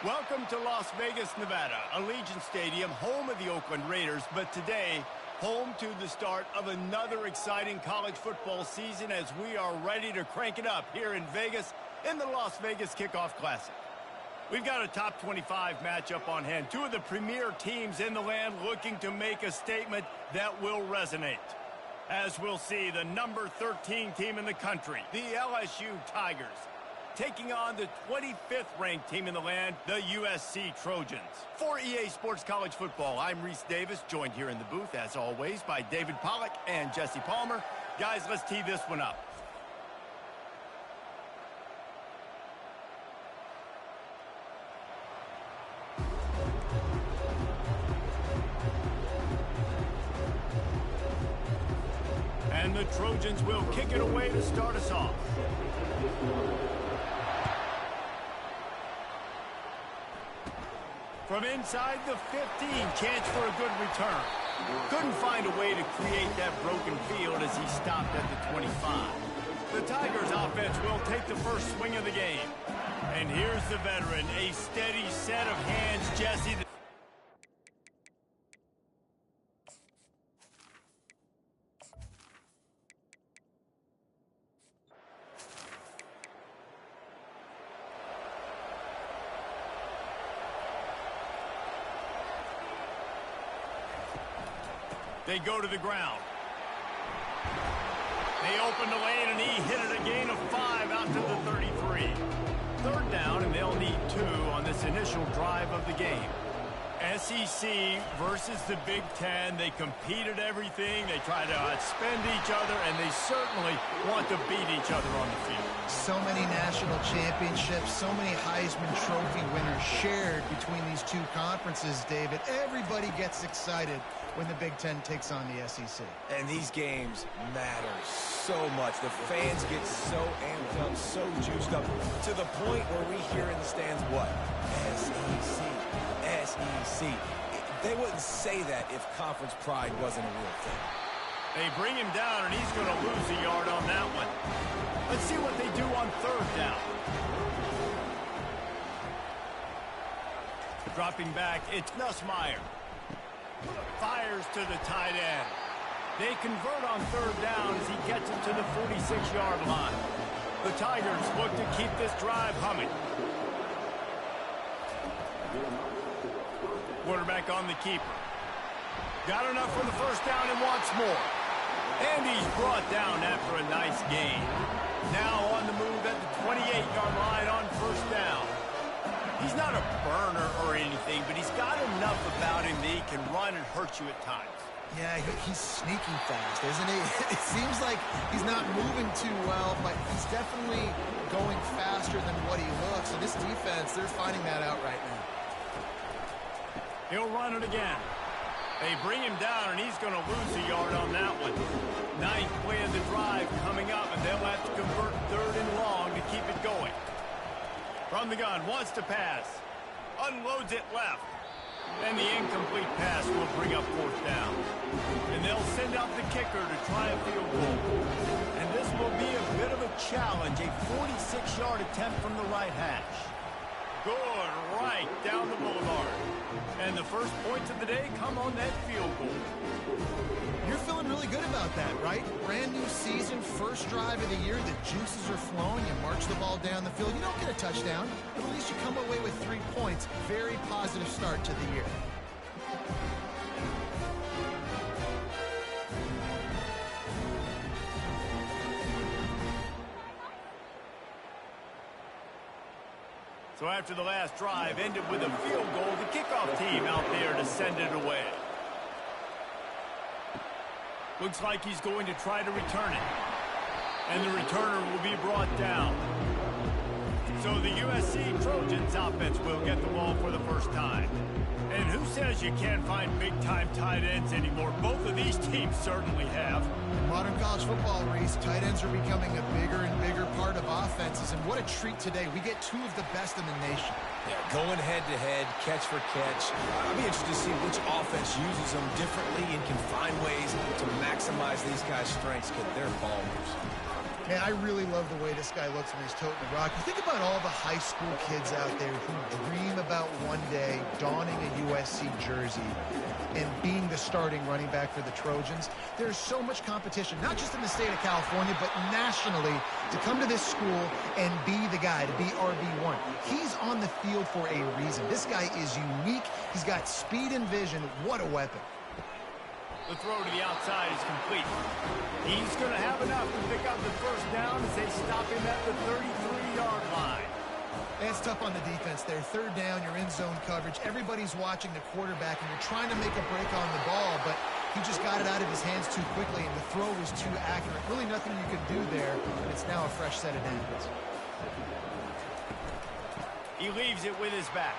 Welcome to Las Vegas, Nevada, Allegiant Stadium, home of the Oakland Raiders, but today, home to the start of another exciting college football season as we are ready to crank it up here in Vegas in the Las Vegas Kickoff Classic. We've got a top 25 matchup on hand. Two of the premier teams in the land looking to make a statement that will resonate. As we'll see, the number 13 team in the country, the LSU Tigers, taking on the 25th ranked team in the land, the USC Trojans. For EA Sports College Football, I'm Reese Davis, joined here in the booth, as always, by David Pollack and Jesse Palmer. Guys, let's tee this one up. And the Trojans will kick it away to start us off. From inside the 15, chance for a good return. Couldn't find a way to create that broken field as he stopped at the 25. The Tigers offense will take the first swing of the game. And here's the veteran, a steady set of hands, Jesse. They go to the ground. They open the lane, and he hit it a gain of 5 out to the 33. Third down, and they'll need 2 on this initial drive of the game. SEC versus the Big Ten. They compete at everything. They try to outspend each other, and they certainly want to beat each other on the field. So many national championships, so many Heisman Trophy winners shared between these two conferences, David. Everybody gets excited when the Big Ten takes on the SEC. And these games matter so much. The fans get so amped up, so juiced up, to the point where we hear in the stands what? SEC, SEC. They wouldn't say that if conference pride wasn't a real thing. They bring him down, and he's going to lose a yard on that one. Let's see what they do on third down. Dropping back, it's Nussmeier. Fires to the tight end. They convert on third down as he gets it to the 46-yard line. The Tigers look to keep this drive humming. Quarterback on the keeper. Got enough for the first down and wants more. And he's brought down after a nice gain. Now on the move at the 28-yard line on first down. He's not a burner or anything, but he's got enough about him that he can run and hurt you at times. Yeah, he's sneaky fast, isn't he? It seems like he's not moving too well, but he's definitely going faster than what he looks. And this defense, they're finding that out right now. He'll run it again. They bring him down, and he's going to lose a yard on that one. Ninth play of the drive coming up, and they'll have to convert third and long to keep it going. From the gun, wants to pass. Unloads it left. And the incomplete pass will bring up fourth down. And they'll send out the kicker to try a field goal. And this will be a bit of a challenge, a 46-yard attempt from the right hash. Good, right down the boulevard. And the first points of the day come on that field goal. You're feeling really good about that, right? Brand new season, first drive of the year, the juices are flowing, you march the ball down the field. You don't get a touchdown, but at least you come away with 3 points. Very positive start to the year. So after the last drive ended with a field goal, the kickoff team out there to send it away. Looks like he's going to try to return it. And the returner will be brought down. So the USC Trojans offense will get the ball for the first time. And who says you can't find big-time tight ends anymore? Both of these teams certainly have. In modern college football, Reese, tight ends are becoming a bigger and bigger part of offenses. And what a treat today. We get 2 of the best in the nation. Yeah, going head-to-head, catch for catch. I'll be interested to see which offense uses them differently and can find ways to maximize these guys' strengths because they're ballers. Man, I really love the way this guy looks when he's toting the rock. You think about all the high school kids out there who dream about one day donning a USC jersey and being the starting running back for the Trojans. There's so much competition, not just in the state of California, but nationally, to come to this school and be the guy, to be RB1. He's on the field for a reason. This guy is unique. He's got speed and vision. What a weapon. The throw to the outside is complete. He's going to have enough to pick up the first down as they stop him at the 33-yard line. That's tough on the defense there. Third down, you're in zone coverage. Everybody's watching the quarterback, and you're trying to make a break on the ball, but he just got it out of his hands too quickly, and the throw was too accurate. Really nothing you could do there, and it's now a fresh set of downs. He leaves it with his back.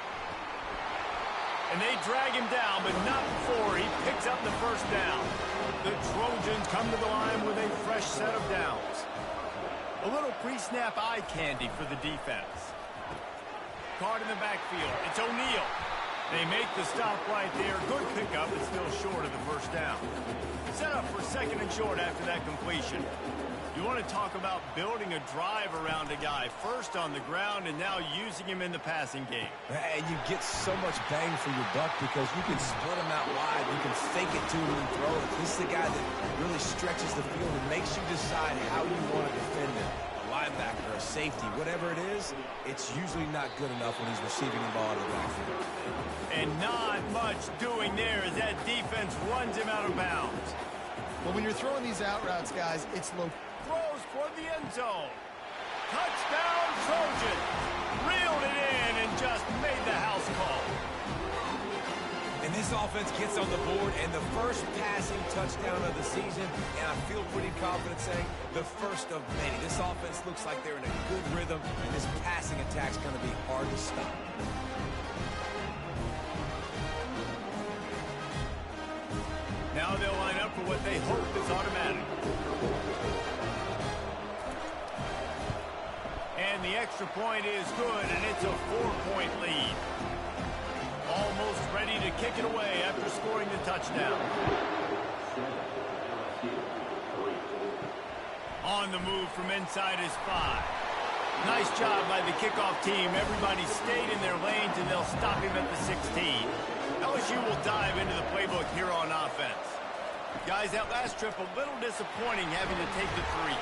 And they drag him down, but not before he picks up the first down. The Trojans come to the line with a fresh set of downs. A little pre-snap eye candy for the defense. Caught in the backfield. It's O'Neal. They make the stop right there. Good pickup, but still short of the first down. Set up for second and short after that completion. You want to talk about building a drive around a guy. First on the ground and now using him in the passing game. And you get so much bang for your buck because you can split him out wide. You can fake it to him and throw it. This is the guy that really stretches the field and makes you decide how you want to defend him. A linebacker, a safety, whatever it is, it's usually not good enough when he's receiving the ball in the backfield. And not much doing there as that defense runs him out of bounds. Well, when you're throwing these out routes, guys, it's low. Throws toward the end zone. Touchdown, Trojans. Reeled it in and just made the house call. And this offense gets on the board, and the first passing touchdown of the season, and I feel pretty confident saying the first of many. This offense looks like they're in a good rhythm, and this passing attack's going to be hard to stop. Now they'll line up for what they hope is automatic. And the extra point is good, and it's a 4-point lead. Almost ready to kick it away after scoring the touchdown. On the move from inside his 5. Nice job by the kickoff team. Everybody stayed in their lanes, and they'll stop him at the 16. LSU will dive into the playbook here on offense. Guys, that last trip, a little disappointing having to take the 3.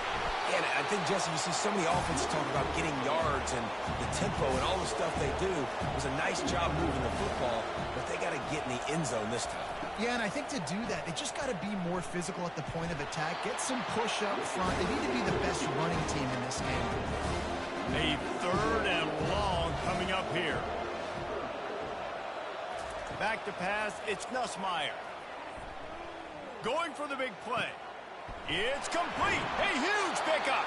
And I think, Jesse, you see so many offenses talk about getting yards and the tempo and all the stuff they do. It was a nice job moving the football, but they got to get in the end zone this time. Yeah, and I think to do that, they just got to be more physical at the point of attack, get some push up front. They need to be the best running team in this game. A third and long coming up here. Back to pass, it's Nussmeier. Going for the big play. It's complete. A huge pickup.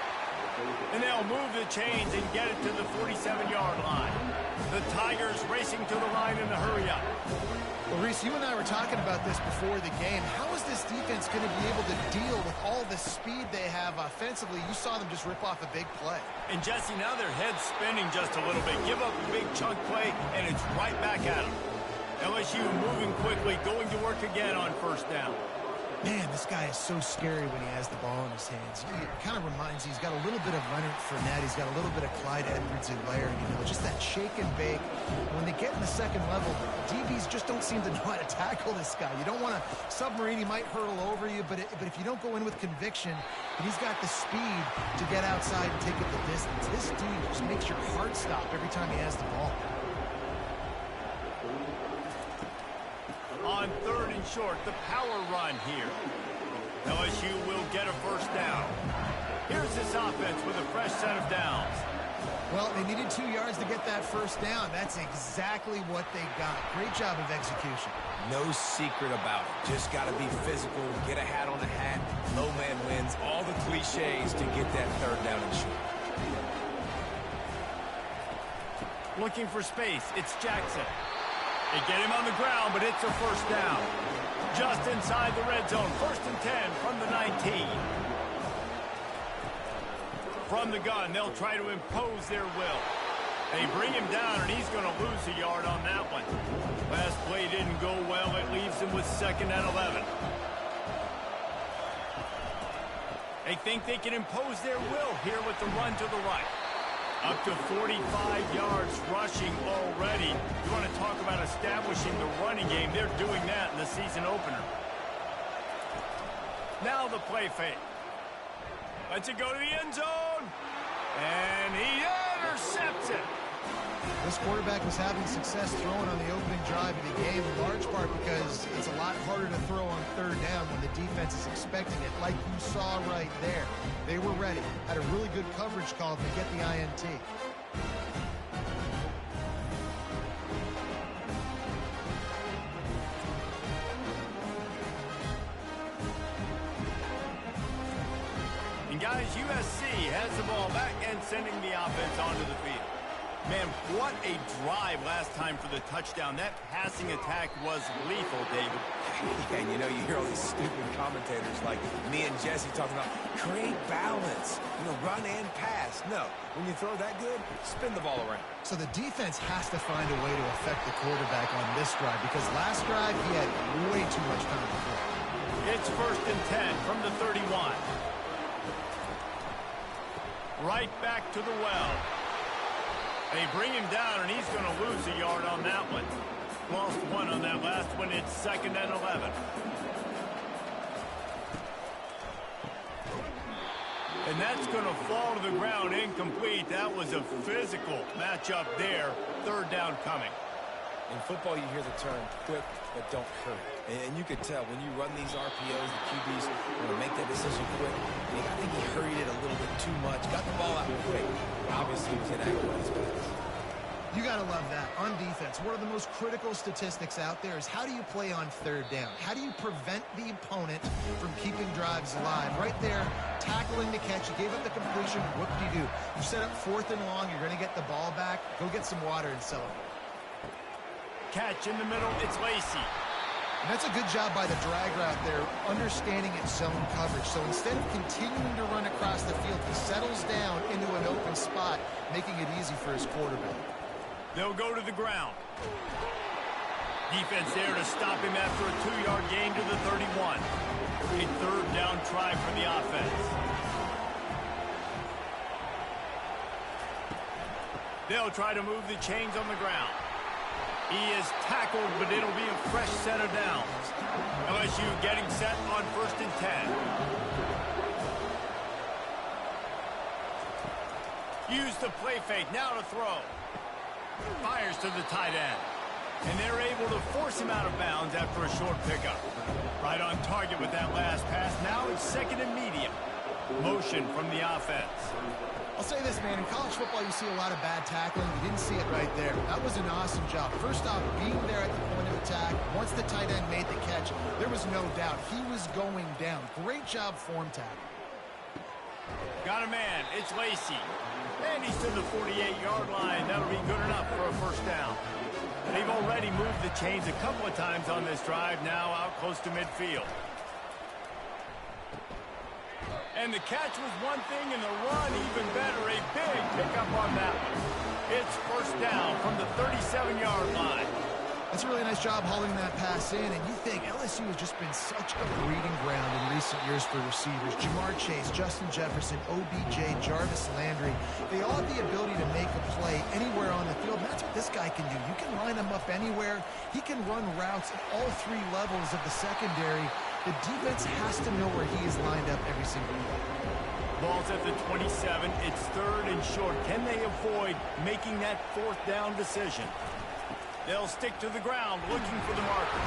And they'll move the chains and get it to the 47-yard line. The Tigers racing to the line in the hurry-up. Well, Reese, you and I were talking about this before the game. How is this defense going to be able to deal with all the speed they have offensively? You saw them just rip off a big play. And, Jesse, now their head's spinning just a little bit. Give up a big chunk play, and it's right back at them. LSU moving quickly, going to work again on first down. Man, this guy is so scary when he has the ball in his hands. It kind of reminds me, he's got a little bit of Leonard Fournette. He's got a little bit of Clyde Edwards-Helaire, just that shake and bake. When they get in the second level, DBs just don't seem to know how to tackle this guy. You don't want to submarine. He might hurtle over you, but if you don't go in with conviction, and he's got the speed to get outside and take it the distance. This dude just makes your heart stop every time he has the ball. On third and short, the power run here. LSU will get a first down. Here's this offense with a fresh set of downs. Well, they needed 2 yards to get that first down. That's exactly what they got. Great job of execution. No secret about it. Just got to be physical, get a hat on a hat, low man wins, all the cliches to get that third down and short. Looking for space, it's Jackson. They get him on the ground, but it's a first down. Just inside the red zone. 1st and 10 from the 19. From the gun, they'll try to impose their will. They bring him down, and he's going to lose a yard on that one. Last play didn't go well. It leaves him with 2nd and 11. They think they can impose their will here with the run to the right. Up to 45 yards rushing already. You want to talk about establishing the running game. They're doing that in the season opener. Now the play fake. Lets it go to the end zone. And he intercepts it. This quarterback was having success throwing on the opening drive of the game, in large part because it's a lot harder to throw on third down when the defense is expecting it, like you saw right there. They were ready, had a really good coverage call to get the INT. And guys, USC has the ball back and sending the offense onto the field. Man, what a drive last time for the touchdown. That passing attack was lethal, David. And you know, you hear all these stupid commentators like me and Jesse talking about create balance, run and pass. No, when you throw that good, spin the ball around. So the defense has to find a way to affect the quarterback on this drive because last drive he had way too much time to throw. It's 1st and 10 from the 31. Right back to the well. They bring him down, and he's going to lose a yard on that one. Lost one on that last one. It's 2nd and 11. And that's going to fall to the ground incomplete. That was a physical matchup there. 3rd down coming. In football, you hear the term quick but don't hurry. And you could tell when you run these RPOs, the QBs want to make that decision quick. And I think he hurried it a little bit too much. Got the ball out quick. Obviously, he was inaccurate with his pass. You got to love that. On defense, one of the most critical statistics out there is how do you play on 3rd down? How do you prevent the opponent from keeping drives alive? Right there, tackling the catch. You gave up the completion. What do? You set up 4th and long. You're going to get the ball back. Go get some water and celebrate. Catch in the middle. It's Lacey. And that's a good job by the drag route there, understanding its zone coverage. So instead of continuing to run across the field, he settles down into an open spot, making it easy for his quarterback. They'll go to the ground. Defense there to stop him after a 2-yard gain to the 31. A 3rd down try for the offense. They'll try to move the chains on the ground. He is tackled, but it'll be a fresh set of downs. LSU getting set on 1st and 10. Use the play fake, now to throw. Fires to the tight end. And they're able to force him out of bounds after a short pickup. Right on target with that last pass. Now it's 2nd and medium. Motion from the offense. I'll say this, man. In college football, you see a lot of bad tackling. You didn't see it right there. That was an awesome job. First off, being there at the point of attack. Once the tight end made the catch, there was no doubt he was going down. Great job form tackle. Got a man. It's Lacey. And he's to the 48-yard line. That'll be good enough for a 1st down. They've already moved the chains a couple of times on this drive. Now out close to midfield. And the catch was one thing, and the run even better. A big pickup on that one. It's 1st down from the 37-yard line. That's a really nice job hauling that pass in, and you think LSU has just been such a breeding ground in recent years for receivers. Jamar Chase, Justin Jefferson, OBJ, Jarvis Landry. They all have the ability to make a play anywhere on the field, and that's what this guy can do. You can line him up anywhere. He can run routes at all 3 levels of the secondary. The defense has to know where he is lined up every single play. Ball's at the 27. It's 3rd and short. Can they avoid making that 4th down decision? They'll stick to the ground looking for the marker.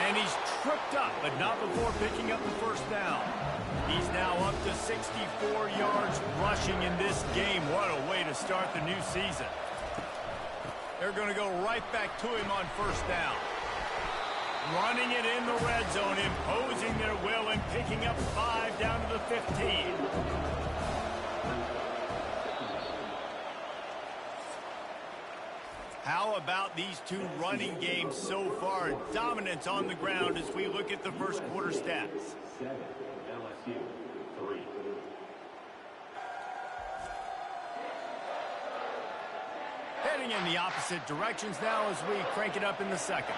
And he's tripped up, but not before picking up the 1st down. He's now up to 64 yards rushing in this game. What a way to start the new season. They're going to go right back to him on 1st down. Running it in the red zone, imposing their will and picking up 5 down to the 15. How about these two running games so far? Dominance on the ground as we look at the first quarter stats. 7, LSU, 3. Heading in the opposite directions now as we crank it up in the second.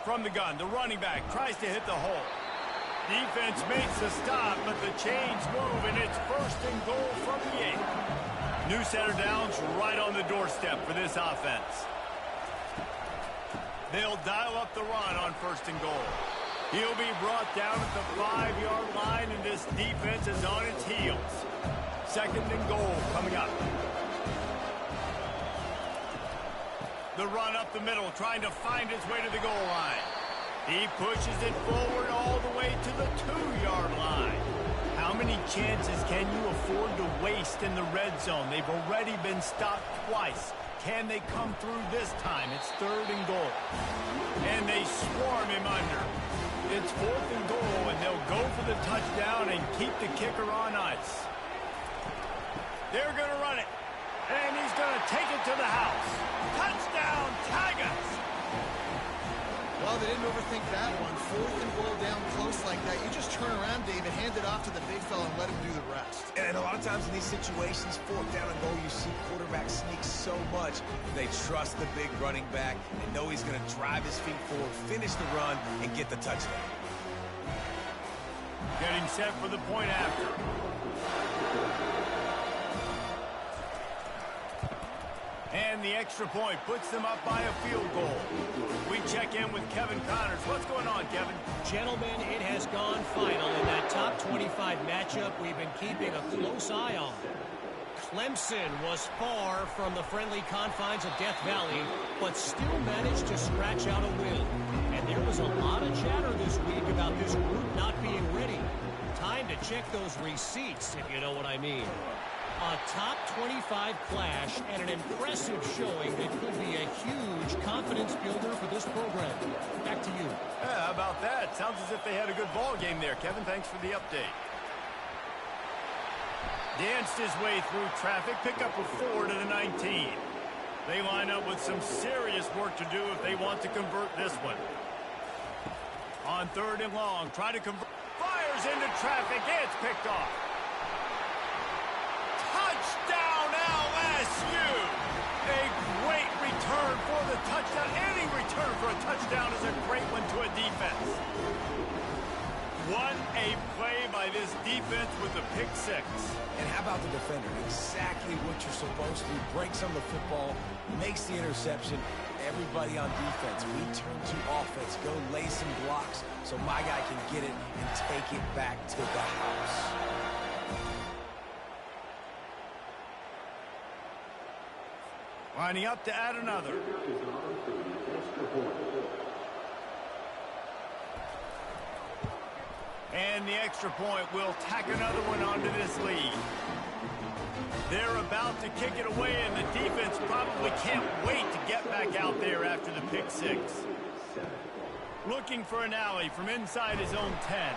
From the gun, the running back tries to hit the hole. Defense makes the stop, but the chains move, and it's 1st and goal from the 8. New set of downs right on the doorstep for this offense. They'll dial up the run on 1st and goal. He'll be brought down at the 5-yard line, and this defense is on its heels. 2nd and goal coming up. The run up the middle, trying to find its way to the goal line. He pushes it forward all the way to the 2-yard line. How many chances can you afford to waste in the red zone? They've already been stopped twice. Can they come through this time? It's 3rd and goal. And they swarm him under. It's 4th and goal, and they'll go for the touchdown and keep the kicker on ice. They're going to run it. And he's going to take it to the house. Touchdown, Tigers! Well, they didn't overthink that one. 4th and goal down close like that. You just turn around, David, hand it off to the big fella and let him do the rest. And a lot of times in these situations, 4th down and goal, you see quarterbacks sneak so much. They trust the big running back and know he's going to drive his feet forward, finish the run, and get the touchdown. Getting set for the point after. And the extra point puts them up by a field goal. We check in with Kevin Connors. What's going on, Kevin? Gentlemen, it has gone final in that top 25 matchup we've been keeping a close eye on. Clemson was far from the friendly confines of Death Valley, but still managed to scratch out a win. And there was a lot of chatter this week about this group not being ready. Time to check those receipts, if you know what I mean. A top 25 clash and an impressive showing that could be a huge confidence builder for this program. Back to you. Yeah, how about that? Sounds as if they had a good ball game there, Kevin. Thanks for the update. Danced his way through traffic, pick up a 4 to the 19. They line up with some serious work to do if they want to convert this one. On 3rd and long, try to convert. Fires into traffic. It's picked off. Touchdown LSU! A great return for the touchdown. Any return for a touchdown is a great one to a defense. What a play by this defense with the pick 6. And how about the defender? Exactly what you're supposed to do. Breaks on the football, makes the interception. Everybody on defense, we turn to offense. Go lay some blocks so my guy can get it and take it back to the house. Lining up to add another. And the extra point will tack another one onto this lead. They're about to kick it away, and the defense probably can't wait to get back out there after the pick 6. Looking for an alley from inside his own 10.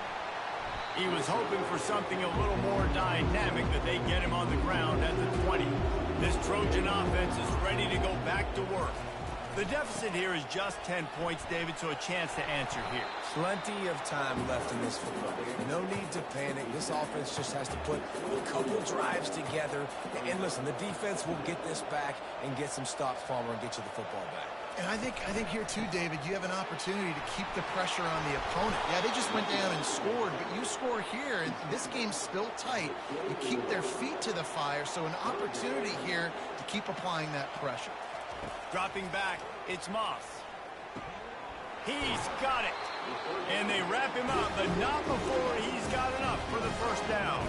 He was hoping for something a little more dynamic, that they get him on the ground at the 20. This Trojan offense is ready to go back to work. The deficit here is just 10 points, David, so a chance to answer here. Plenty of time left in this football game. No need to panic. This offense just has to put a couple drives together. And listen, the defense will get this back and get some stops, Palmer, and get you the football back. And I think here too, David, you have an opportunity to keep the pressure on the opponent. Yeah, they just went down and scored, but you score here, and this game's still tight. You keep their feet to the fire, so an opportunity here to keep applying that pressure. Dropping back, it's Moss. He's got it. And they wrap him up, but not before he's got enough for the first down.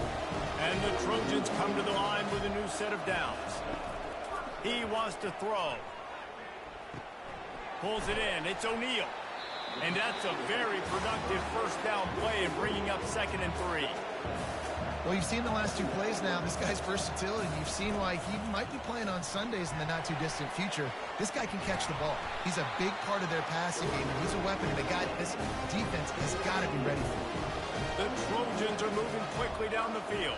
And the Trojans come to the line with a new set of downs. He wants to throw. Pulls it in. It's O'Neal. And that's a very productive first down play in bringing up 2nd and 3. Well, you've seen the last 2 plays now. This guy's versatility. You've seen why he might be playing on Sundays in the not-too-distant future. This guy can catch the ball. He's a big part of their passing game, and he's a weapon. And this defense has got to be ready for him. The Trojans are moving quickly down the field.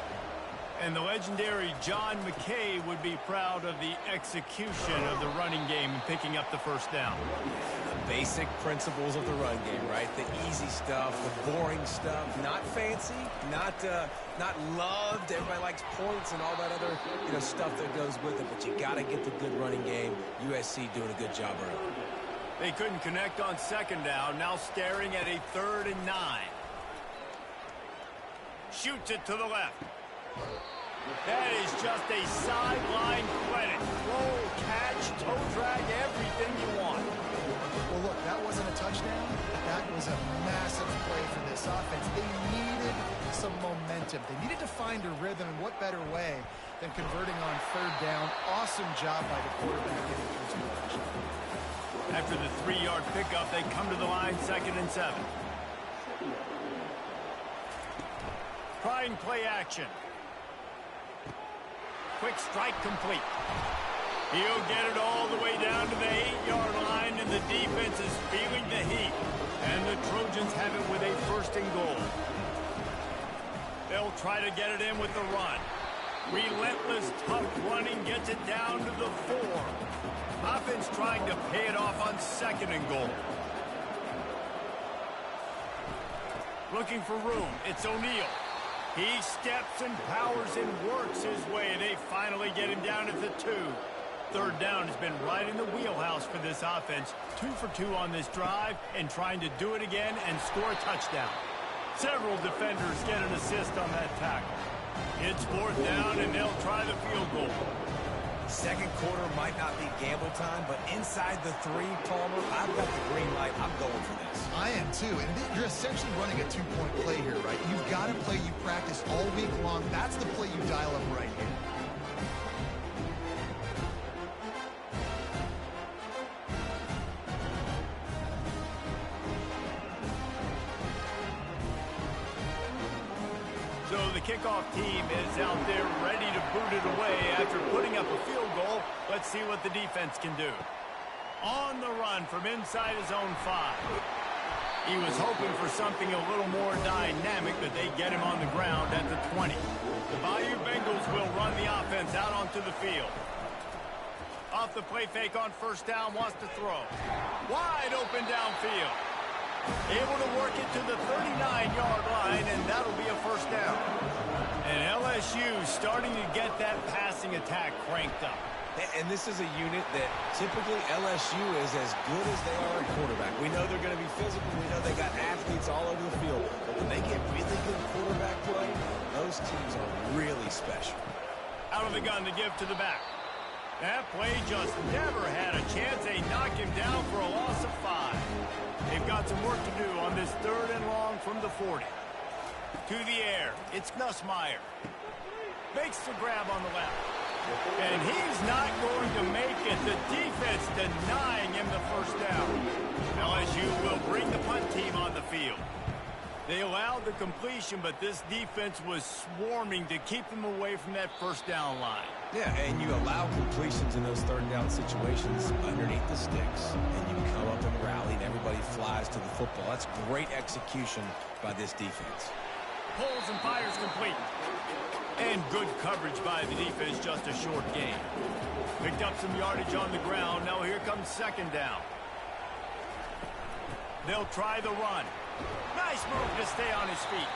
And the legendary John McKay would be proud of the execution of the running game and picking up the first down. The basic principles of the run game, right? The easy stuff, the boring stuff, not fancy, not loved. Everybody likes points and all that other stuff that goes with it. But you got to get the good running game. USC doing a good job early. They couldn't connect on second down, now staring at a 3rd and 9. Shoots it to the left. That is just a sideline credit. Roll, catch, toe drag, everything you want. Well, look, that wasn't a touchdown. That was a massive play for this offense. They needed some momentum. They needed to find a rhythm, and what better way than converting on 3rd down. Awesome job by the quarterback getting through some action. After the 3-yard pickup, they come to the line, 2nd and 7. Trying play action. Quick strike complete. He'll get it all the way down to the 8-yard line, and the defense is feeling the heat. And the Trojans have it with a 1st and goal. They'll try to get it in with the run. Relentless, tough running gets it down to the 4. Offense trying to pay it off on 2nd and goal. Looking for room. It's O'Neal. He steps and powers and works his way. They finally get him down at the 2. 3rd down has been right in the wheelhouse for this offense. 2 for 2 on this drive and trying to do it again and score a touchdown. Several defenders get an assist on that tackle. It's 4th down, and they'll try the field goal. Second quarter might not be gamble time, but inside the 3, Palmer, I've got the green light. I'm going for this. I am too, and you're essentially running a 2-point play here, right? You've got a play you practice all week long. That's the play you dial up right here. So the kickoff team is out there ready to boot it away after putting up a field goal. Let's see what the defense can do. On the run from inside his own 5. He was hoping for something a little more dynamic, but they get him on the ground at the 20. The Bayou Bengals will run the offense out onto the field. Off the play fake on 1st down, wants to throw. Wide open downfield. Able to work it to the 39-yard line, and that'll be a 1st down. And LSU starting to get that passing attack cranked up. And this is a unit that typically LSU is as good as they are at quarterback. We know they're going to be physical. We know they got athletes all over the field. But when they get really good quarterback play, those teams are really special. Out of the gun to give to the back. That play just never had a chance. They knock him down for a loss of 5. They've got some work to do on this 3rd and long from the 40. To the air. It's Nussmeier. Makes the grab on the left. And he's not going to make it. The defense denying him the 1st down. LSU will bring the punt team on the field. They allowed the completion, but this defense was swarming to keep them away from that 1st down line. Yeah, and you allow completions in those 3rd down situations underneath the sticks, and you come up and rally, and everybody flies to the football. That's great execution by this defense. Pulls and fires complete. And good coverage by the defense, just a short gain. Picked up some yardage on the ground. Now here comes 2nd down. They'll try the run. Nice move to stay on his feet.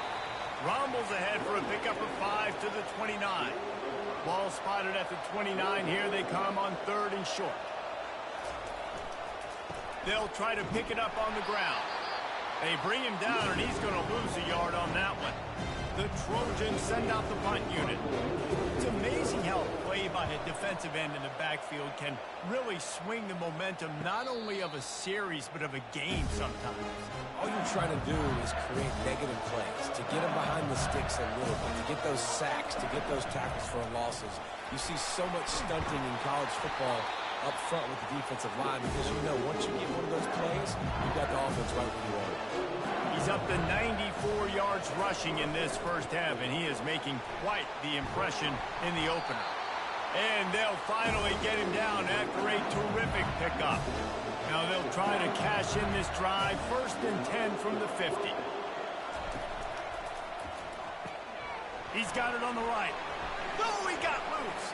Rumbles ahead for a pickup of 5 to the 29. Ball spotted at the 29. Here they come on 3rd and short. They'll try to pick it up on the ground. They bring him down, and he's going to lose a yard on that one. The Trojans send out the punt unit. It's amazing how a play by a defensive end in the backfield can really swing the momentum not only of a series but of a game sometimes. All you're trying to do is create negative plays, to get them behind the sticks a little bit, to get those sacks, to get those tackles for losses. You see so much stunting in college football up front with the defensive line because you know once you get one of those plays, you've got the offense right where you want it. He's up to 94 yards rushing in this 1st half, and he is making quite the impression in the opener. And they'll finally get him down after a terrific pickup. Now they'll try to cash in this drive. 1st and 10 from the 50. He's got it on the right. Oh, he got loose.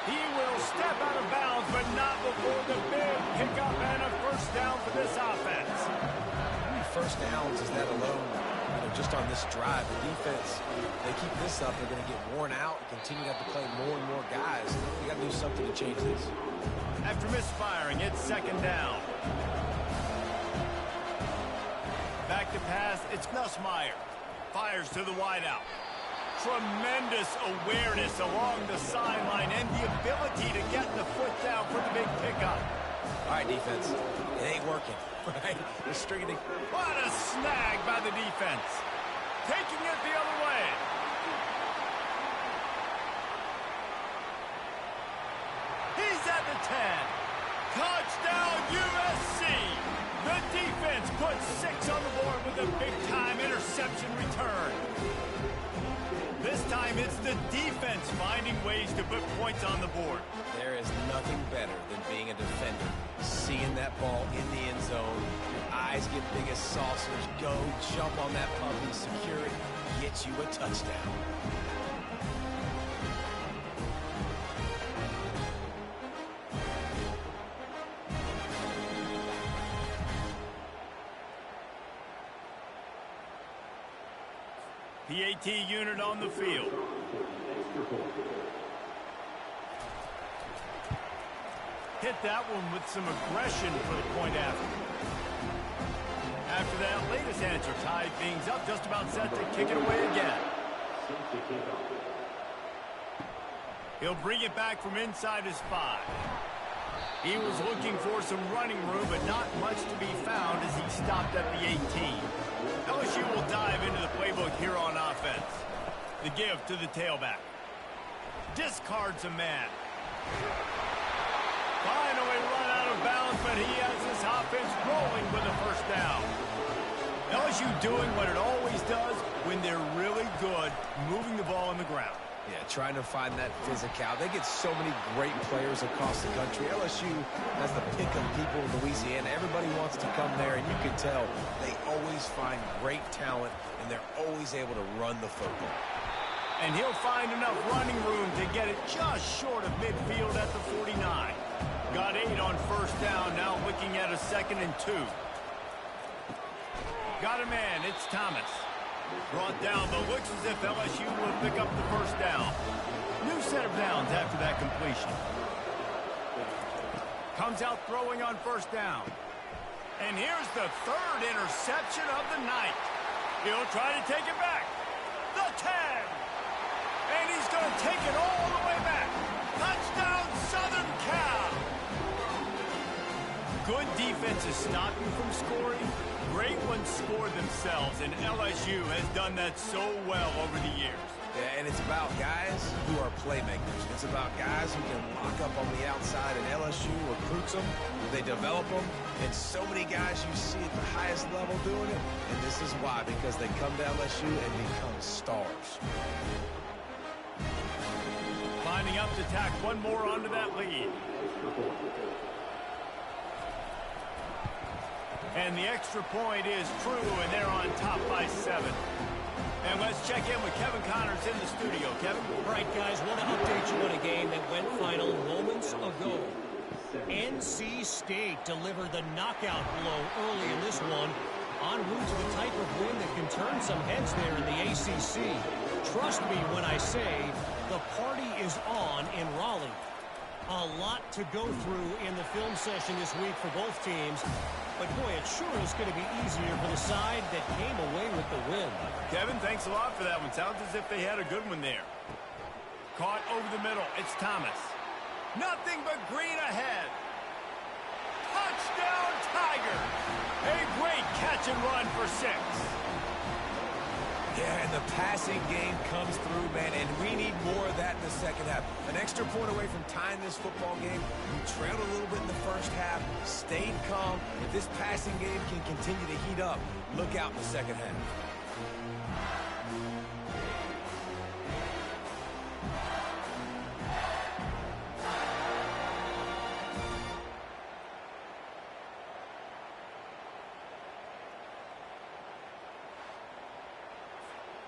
He will step out of bounds, but not before the big pickup and a 1st down for this offense. 1st downs is that alone, just on this drive. The defense, they keep this up, they're going to get worn out and continue to have to play more and more guys. They got to do something to change this. After misfiring, it's 2nd down. to pass. It's Nussmeier. Fires to the wideout. Tremendous awareness along the sideline and the ability to get the foot down for the big pickup. All right, defense. It ain't working, right? They're stringing it. What a snag by the defense. Taking it the other way. He's at the 10. Touchdown, USC. The defense puts 6 on the board with a big-time interception return. This time, it's the defense finding ways to put points on the board. There is nothing better than being a defender. Seeing that ball in the end zone, your eyes get big as saucers. Go, jump on that puppy, secure it, get you a touchdown. PAT unit on the field. Hit that one with some aggression for the point after. After that latest answer tied things up, just about set to kick it away again. He'll bring it back from inside his 5. He was looking for some running room, but not much to be found as he stopped at the 18. LSU will dive into the playbook here on offense. The give to the tailback. Discards a man. Finally run out of bounds, but he has this offense rolling with a first down. LSU doing what it always does when they're really good, moving the ball on the ground. Yeah, trying to find that physical. They get so many great players across the country. LSU has the pick of people in Louisiana. Everybody wants to come there, and you can tell they always find great talent, and they're always able to run the football. And he'll find enough running room to get it just short of midfield at the 49. Got 8 on first down, now looking at a 2nd and 2. Got a man, it's Thomas. Brought down, but looks as if LSU will pick up the first down. New set of downs after that completion. Comes out throwing on first down. And here's the 3rd interception of the night. He'll try to take it back. The 10. And he's going to take it all the way back. Touchdown, Southern Cal. Good defense is stopping from scoring. Great ones score themselves, and LSU has done that so well over the years. Yeah, and it's about guys who are playmakers. It's about guys who can lock up on the outside, and LSU recruits them, they develop them, and so many guys you see at the highest level doing it, and this is why, because they come to LSU and become stars. Lining up to tack one more onto that lead. And the extra point is true, and they're on top by 7. And let's check in with Kevin Connors in the studio. Kevin? All right, guys, want to update you on a game that went final moments ago. NC State delivered the knockout blow early in this one, en route to the type of win that can turn some heads there in the ACC. Trust me when I say the party is on in Raleigh. A lot to go through in the film session this week for both teams. But, boy, it sure is going to be easier for the side that came away with the win. Kevin, thanks a lot for that one. Sounds as if they had a good one there. Caught over the middle. It's Thomas. Nothing but green ahead. Touchdown, Tiger. A great catch and run for 6. Yeah, and the passing game comes through, man, and we need more of that in the second half. An extra point away from tying this football game. We trailed a little bit in the first half, stayed calm. If this passing game can continue to heat up, look out in the second half.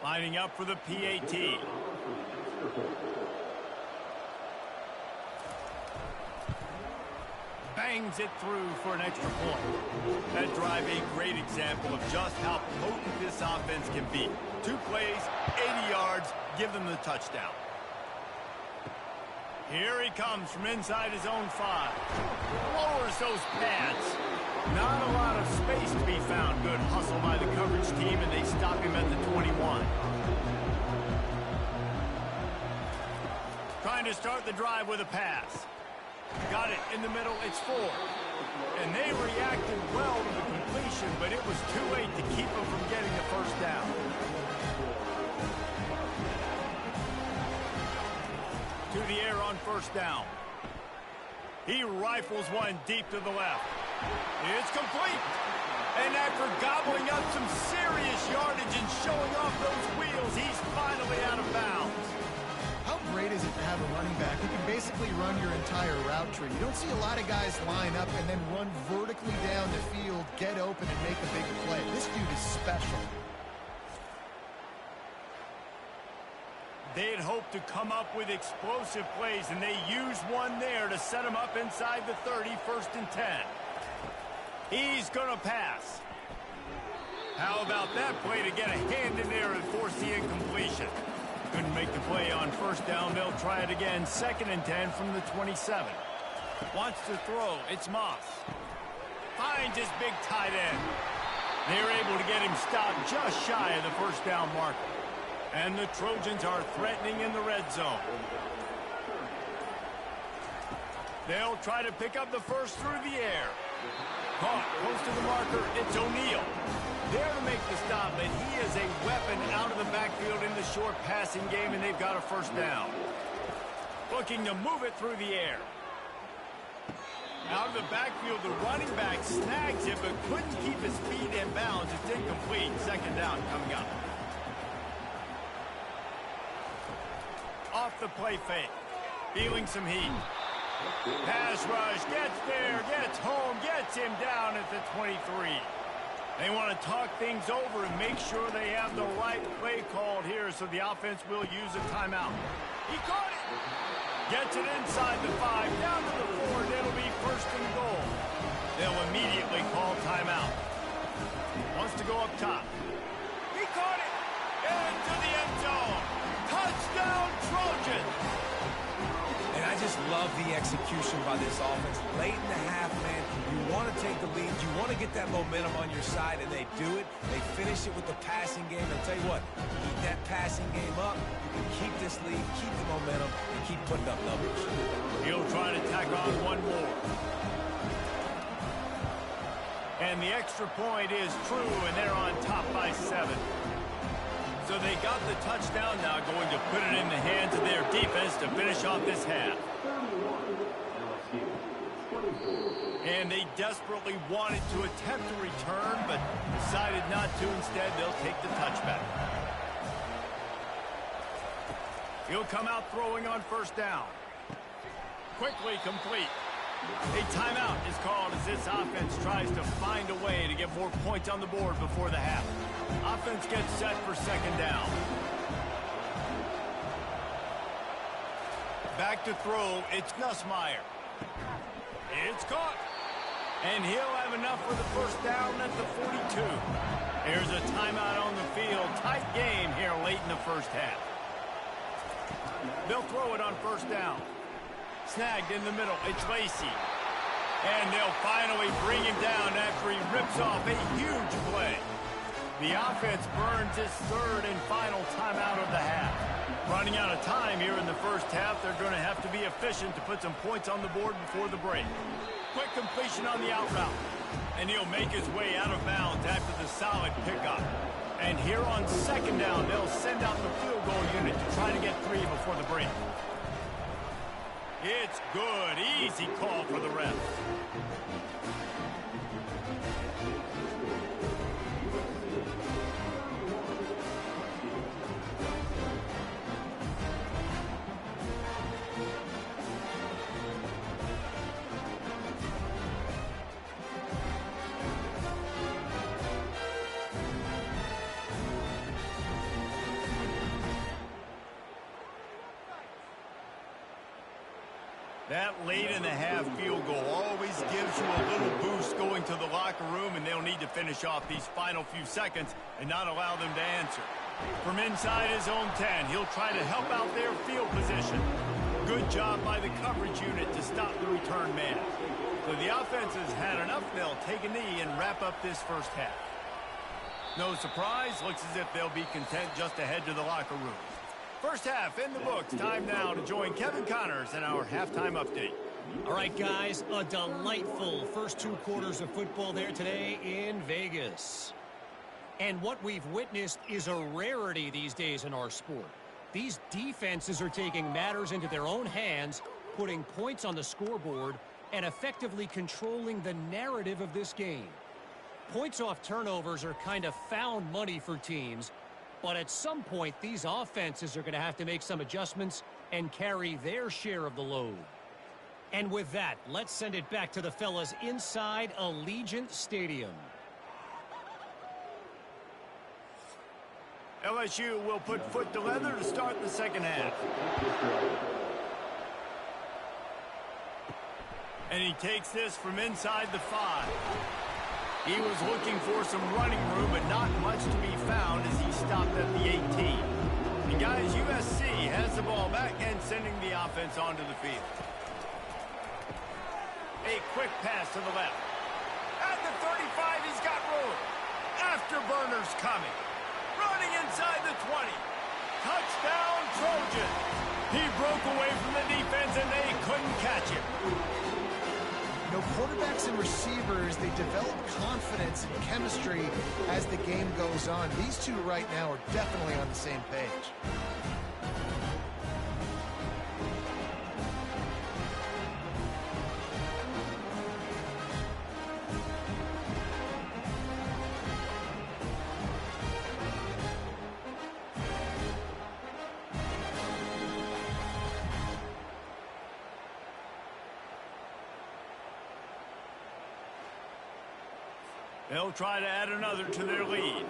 Lining up for the PAT. Bangs it through for an extra point. That drive a great example of just how potent this offense can be. 2 plays, 80 yards, give them the touchdown. Here he comes from inside his own 5. Lowers those pads. Not a lot of space to be found. Good hustle by the coverage team, and they stop him at the 21. Trying to start the drive with a pass. Got it in the middle. It's 4. And they reacted well to the completion, but it was too late to keep them from getting the first down. To the air on first down. He rifles one deep to the left. It's complete. And after gobbling up some serious yardage and showing off those wheels, he's finally out of bounds. How great is it to have a running back who can basically run your entire route tree? You don't see a lot of guys line up and then run vertically down the field, get open, and make a big play. This dude is special. They had hoped to come up with explosive plays, and they used one there to set him up inside the 30, 1st and 10. He's going to pass. How about that play to get a hand in there and force the incompletion? Couldn't make the play on first down. They'll try it again. 2nd and 10 from the 27. Wants to throw. It's Moss. Finds his big tight end. They're able to get him stopped just shy of the first down marker. And the Trojans are threatening in the red zone. They'll try to pick up the first through the air. Caught close to the marker. It's O'Neal. There to make the stop, but he is a weapon out of the backfield in the short passing game, and they've got a first down. Looking to move it through the air. Out of the backfield, the running back snags it, but couldn't keep his feet in bounds. It's incomplete. 2nd down coming up. Off the play fake. Feeling some heat. Pass rush. Gets there. Gets home. Gets him down at the 23. They want to talk things over and make sure they have the right play called here, so the offense will use a timeout. He caught it. Gets it inside the 5, down to the 4, and it'll be 1st and goal. They'll immediately call timeout. Wants to go up top. He caught it. Into the end zone. Touchdown, Trojans. And I just love the execution by this offense. Late in the half, man, you want to take the lead. You want to get that momentum on your side, and they do it. They finish it with the passing game. I'll tell you what, keep that passing game up. You can keep this lead, keep the momentum, and keep putting up numbers. He'll try to tack on one more. And the extra point is true, and they're on top by 7. So they got the touchdown now, going to put it in the hands of their defense to finish off this half. And they desperately wanted to attempt a return, but decided not to. Instead, they'll take the touchback. He'll come out throwing on first down. Quickly complete. A timeout is called as this offense tries to find a way to get more points on the board before the half. Offense gets set for 2nd down. Back to throw. It's Nussmeier. It's caught. And he'll have enough for the first down at the 42. Here's a timeout on the field. Tight game here late in the first half. They'll throw it on first down. Snagged in the middle. It's Lacey. And they'll finally bring him down after he rips off a huge play. The offense burns its 3rd and final timeout of the half. Running out of time here in the first half, they're going to have to be efficient to put some points on the board before the break. Quick completion on the out route. And he'll make his way out of bounds after the solid pickup. And here on 2nd down, they'll send out the field goal unit to try to get 3 before the break. It's good. Easy call for the refs. That late in the half field goal always gives you a little boost going to the locker room, and they'll need to finish off these final few seconds and not allow them to answer. From inside his own 10, he'll try to help out their field position. Good job by the coverage unit to stop the return man. So the offense has had enough. They'll take a knee and wrap up this first half. No surprise. Looks as if they'll be content just to head to the locker room. First half in the books. Time now to join Kevin Connors in our halftime update. All right, guys, a delightful first 2 quarters of football there today in Vegas. And what we've witnessed is a rarity these days in our sport. These defenses are taking matters into their own hands, putting points on the scoreboard, and effectively controlling the narrative of this game. Points off turnovers are kind of found money for teams, but at some point, these offenses are going to have to make some adjustments and carry their share of the load. And with that, let's send it back to the fellas inside Allegiant Stadium. LSU will put foot to leather to start the second half. And he takes this from inside the 5. He was looking for some running room, but not much to be found as he stopped at the 18. And guys, USC has the ball back and sending the offense onto the field. A quick pass to the left. At the 35, he's got room. Afterburners coming. Running inside the 20. Touchdown, Trojans. He broke away from the defense, and they couldn't catch him. You know, quarterbacks and receivers, they develop confidence and chemistry as the game goes on. These two right now are definitely on the same page. They'll try to add another to their lead.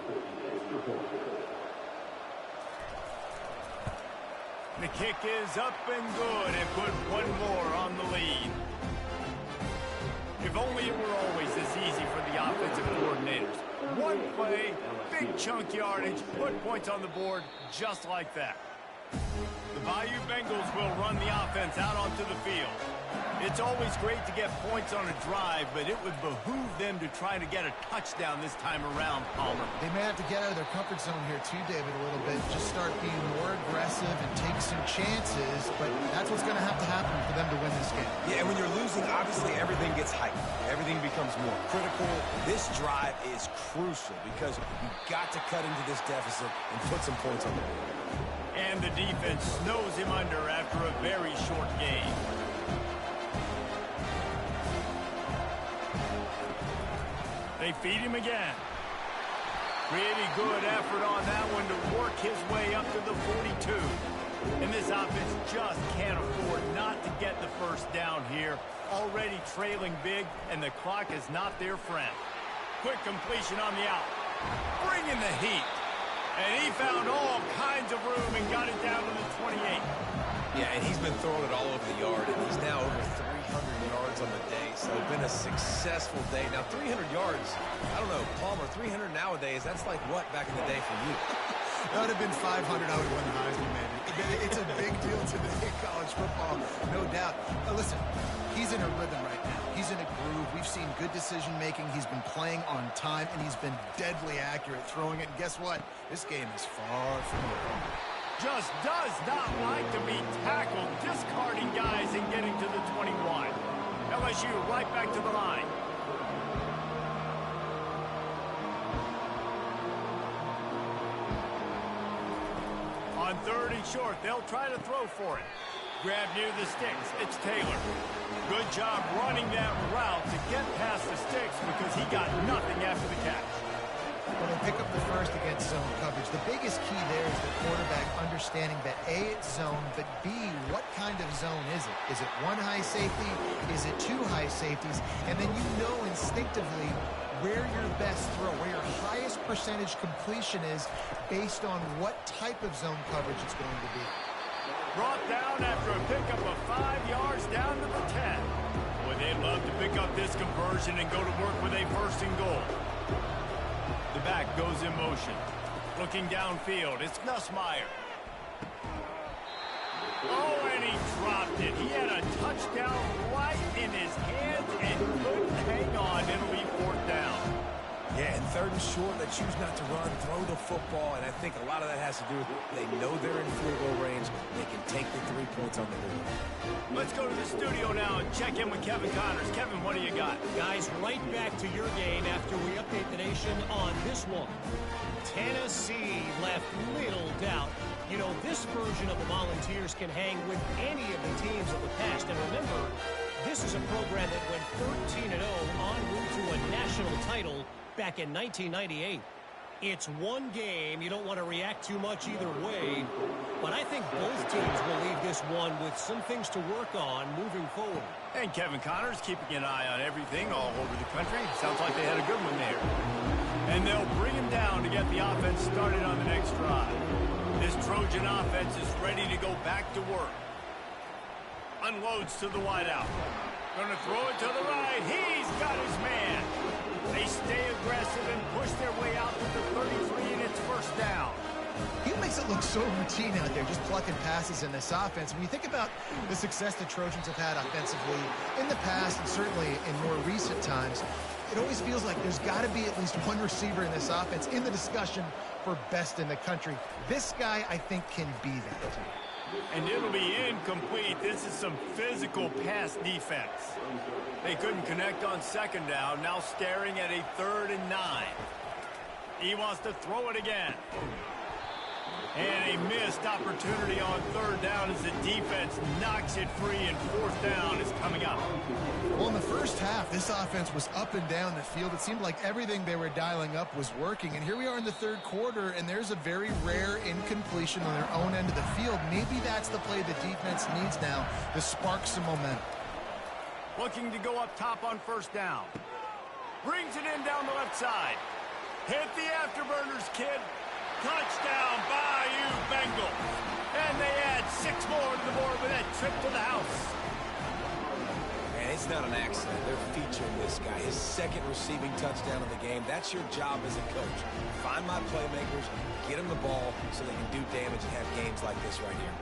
The kick is up and good and put one more on the lead. If only it were always this easy for the offensive coordinators. One play, big chunk yardage, put points on the board just like that. The Bayou Bengals will run the offense out onto the field. It's always great to get points on a drive, but it would behoove them to try to get a touchdown this time around, Palmer. They may have to get out of their comfort zone here too, David, a little bit. Just start being more aggressive and take some chances, but that's what's going to happen for them to win this game. Yeah, and when you're losing, obviously everything gets hyped. Everything becomes more critical. This drive is crucial because you've got to cut into this deficit and put some points on the board. And the defense snows him under after a very short game. They feed him again. Pretty good effort on that one to work his way up to the 42. And this offense just can't afford not to get the first down here. Already trailing big, and the clock is not their friend. Quick completion on the out. Bringing the heat. And he found all kinds of room and got it down to the 28. Yeah, and he's been throwing it all over the yard, and he's now over 300 yards on the day, so it's been a successful day. Now, 300 yards, I don't know, Palmer, 300 nowadays, that's like what back in the day for you? That would have been 500. I would have won the Heisman, man. It's a big deal today in college football, no doubt. Listen, he's in a rhythm right now. He's in a groove. We've seen good decision-making. He's been playing on time, and he's been deadly accurate throwing it. And guess what? This game is far from over. Just does not like to be tackled, discarding guys and getting to the 21. LSU right back to the line. On 3rd and short, they'll try to throw for it. Grab near the sticks. It's Taylor. Good job running that route to get past the sticks because he got nothing after the catch. Well, they pick up the first against zone coverage. The biggest key there is the quarterback understanding that A, it's zone, but B, what kind of zone is it? Is it one high safety? Is it two high safeties? And then you know instinctively where your best throw, where your highest percentage completion is based on what type of zone coverage it's going to be. Brought down after a pickup of 5 yards down to the 10. Boy, they'd love to pick up this conversion and go to work with a 1st and goal. The back goes in motion. Looking downfield, it's Nussmeier. Oh, and he dropped it. He had a touchdown right in his hands, and couldn't hang on. It'll be fourth down. Yeah, and third and short, they choose not to run, throw the football, and I think a lot of that has to do with they know they're in field goal range. They can take the 3 points on the board. Let's go to the studio now and check in with Kevin Connors. Kevin, what do you got? Guys, right back to your game after we update the nation on this one. Tennessee left little doubt. You know, this version of the Volunteers can hang with any of the teams of the past. And remember, this is a program that went 13-0 en route to a national title back in 1998. It's one game. You don't want to react too much either way. But I think both teams will leave this one with some things to work on moving forward. And Kevin Connors keeping an eye on everything all over the country. Sounds like they had a good one there. And they'll bring him down to get the offense started on the next drive. This Trojan offense is ready to go back to work. Unloads to the wideout. Going to throw it to the right. He's got his man. They stay aggressive and push their way out to the 33, and it's first down. He makes it look so routine out there, just plucking passes in this offense. When you think about the success the Trojans have had offensively in the past and certainly in more recent times, it always feels like there's got to be at least one receiver in this offense in the discussion for best in the country. This guy, I think, can be that. And it'll be incomplete. This is some physical pass defense. They couldn't connect on second down. Now staring at a 3rd and 9. He wants to throw it again. And a missed opportunity on 3rd down as the defense knocks it free, and 4th down is coming up. Well, in the first half, this offense was up and down the field. It seemed like everything they were dialing up was working. And here we are in the 3rd quarter, and there's a very rare incompletion on their own end of the field. Maybe that's the play the defense needs now to spark some momentum. Looking to go up top on 1st down. Brings it in down the left side. Hit the afterburners, kid. Touchdown, Bayou Bengals. And they add 6 more to the board with that trip to the house. And it's not an accident. They're featuring this guy. His 2nd receiving touchdown of the game. That's your job as a coach. Find my playmakers, get them the ball so they can do damage and have games like this right here.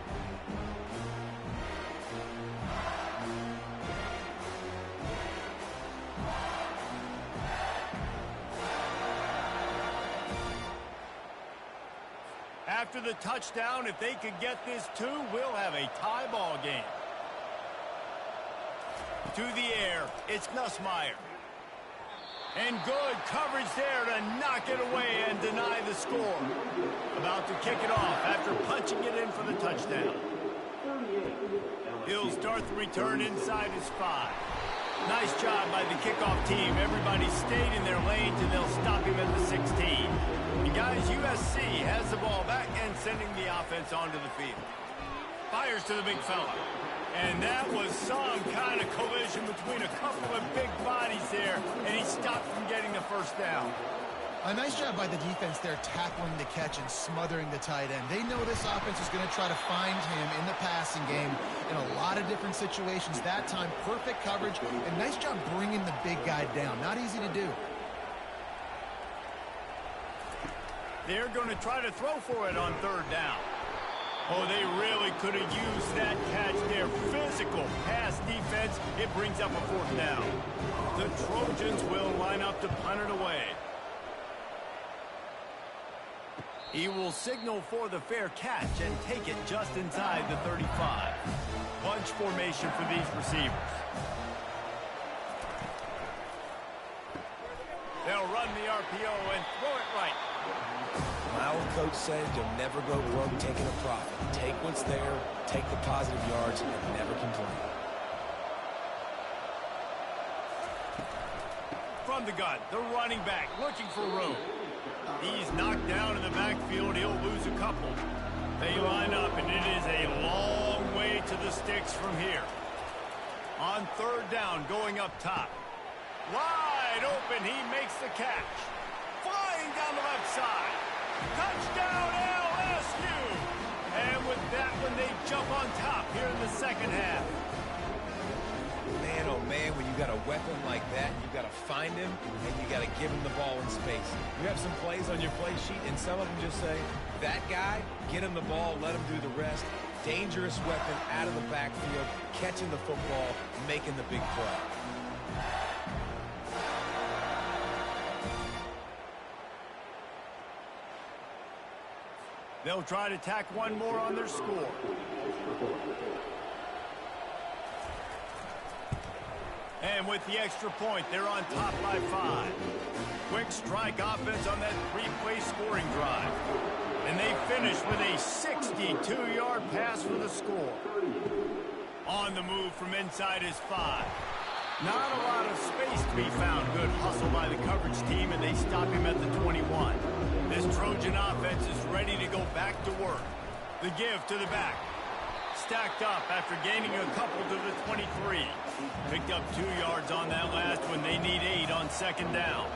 After the touchdown, if they could get this 2, we'll have a tie ball game. To the air, it's Nussmeier. And good coverage there to knock it away and deny the score. About to kick it off after punching it in for the touchdown. He'll start the return inside his 5. Nice job by the kickoff team. Everybody stayed in their lanes, and they'll stop him at the 16. And guys, USC has the ball back and sending the offense onto the field. Fires to the big fella. And that was some kind of collision between a couple of big bodies there, and he stopped from getting the 1st down. A nice job by the defense there, tackling the catch and smothering the tight end. They know this offense is going to try to find him in the passing game in a lot of different situations. That time, perfect coverage, and nice job bringing the big guy down. Not easy to do. They're going to try to throw for it on 3rd down. Oh, they really could have used that catch there. Physical pass defense. It brings up a 4th down. The Trojans will line up to punt it away. He will signal for the fair catch and take it just inside the 35. Bunch formation for these receivers. They'll run the RPO and throw it right. My old coach said you'll never go broke taking a profit. Take what's there, take the positive yards, and never complain. From the gun, the running back looking for room. He's knocked down in the backfield. He'll lose a couple. They line up, and it is a long way to the sticks from here. On 3rd down, going up top. Wide open, he makes the catch. Flying down the left side. Touchdown, LSU! And with that one, they jump on top here in the 2nd half. Man, oh man, when you got a weapon like that, you got to find him, and you got to give him the ball in space. You have some plays on your play sheet, and some of them just say, that guy, get him the ball, let him do the rest. Dangerous weapon out of the backfield, catching the football, making the big play. They'll try to tack one more on their score. And with the extra point, they're on top by 5. Quick strike offense on that 3-play scoring drive. And they finish with a 62-yard pass for the score. On the move from inside is 5. Not a lot of space to be found. Good hustle by the coverage team, and they stop him at the 21. This Trojan offense is ready to go back to work. The give to the back. Stacked up after gaining a couple to the 23. Picked up 2 yards on that last one. They need 8 on second down.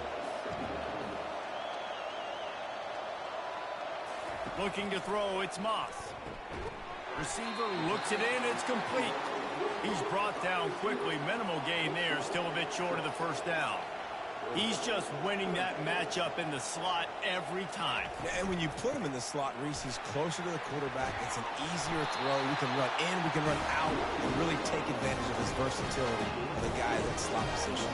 Looking to throw, it's Moss. Receiver looks it in, it's complete. He's brought down quickly. Minimal gain there, still a bit short of the first down. He's just winning that matchup in the slot every time. And when you put him in the slot, Reese, he's closer to the quarterback. It's an easier throw. We can run in, we can run out, and really take advantage of his versatility of the guy in that slot position.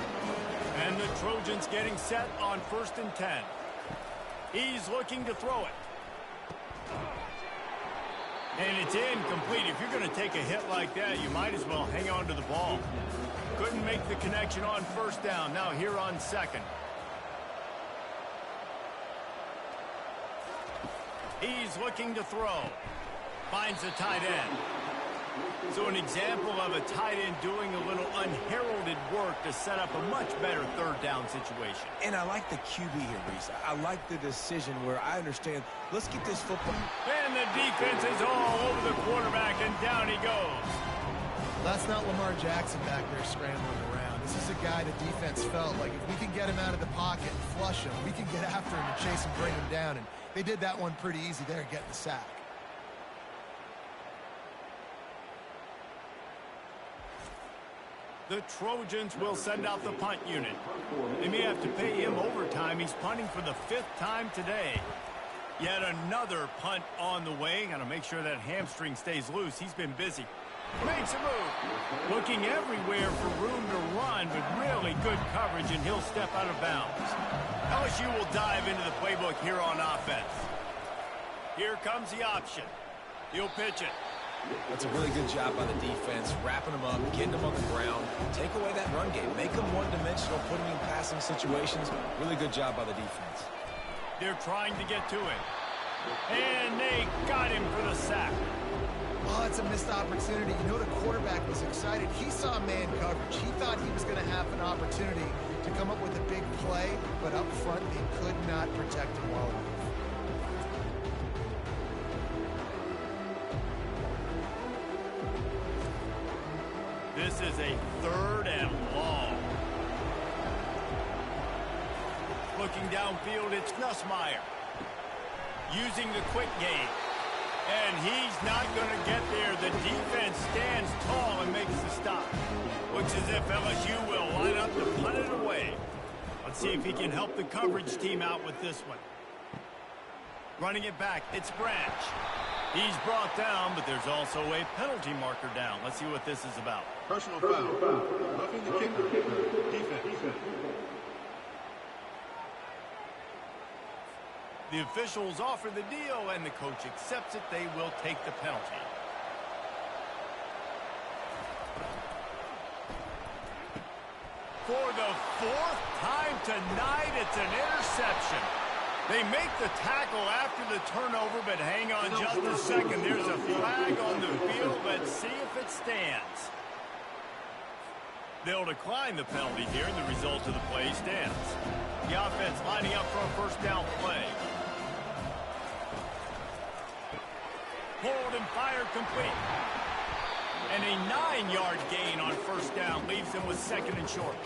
And the Trojans getting set on 1st and 10. He's looking to throw it. And it's incomplete. If you're going to take a hit like that, you might as well hang on to the ball. Couldn't make the connection on first down. Now here on second. He's looking to throw. Finds the tight end. So an example of a tight end doing a little unheralded work to set up a much better third down situation. And I like the QB here, Reese. I like the decision where I understand, let's get this football. And the defense is all over the quarterback, and down he goes. That's not Lamar Jackson back there scrambling around. This is a guy the defense felt like if we can get him out of the pocket and flush him, we can get after him and chase him, bring him down. And they did that one pretty easy there, getting the sack. The Trojans will send out the punt unit. They may have to pay him overtime. He's punting for the 5th time today. Yet another punt on the way. Got to make sure that hamstring stays loose. He's been busy. Makes a move. Looking everywhere for room to run, but really good coverage, and he'll step out of bounds. LSU will dive into the playbook here on offense. Here comes the option. He'll pitch it. That's a really good job by the defense, wrapping them up, getting them on the ground, take away that run game, make them one-dimensional, put them in passing situations. Really good job by the defense. They're trying to get to it. And they got him for the sack. Oh, it's a missed opportunity. You know, the quarterback was excited. He saw man coverage. He thought he was going to have an opportunity to come up with a big play, but up front, they could not protect him well enough. This is a 3rd and long. Looking downfield, it's Nussmeier. Using the quick game. And he's not going to get there. The defense stands tall and makes the stop. Looks as if LSU will line up to punt it away. Let's see if he can help the coverage team out with this one. Running it back, it's Branch. He's brought down, but there's also a penalty marker down. Let's see what this is about. Personal foul. Roughing the kicker. Defense. The officials offer the deal, and the coach accepts it. They will take the penalty. For the 4th time tonight, it's an interception. They make the tackle after the turnover, but hang on just a second. There's a flag on the field. Let's see if it stands. They'll decline the penalty here, and the result of the play stands. The offense lining up for a 1st down play. Hold and fire complete. And a 9-yard gain on 1st down leaves them with 2nd and short.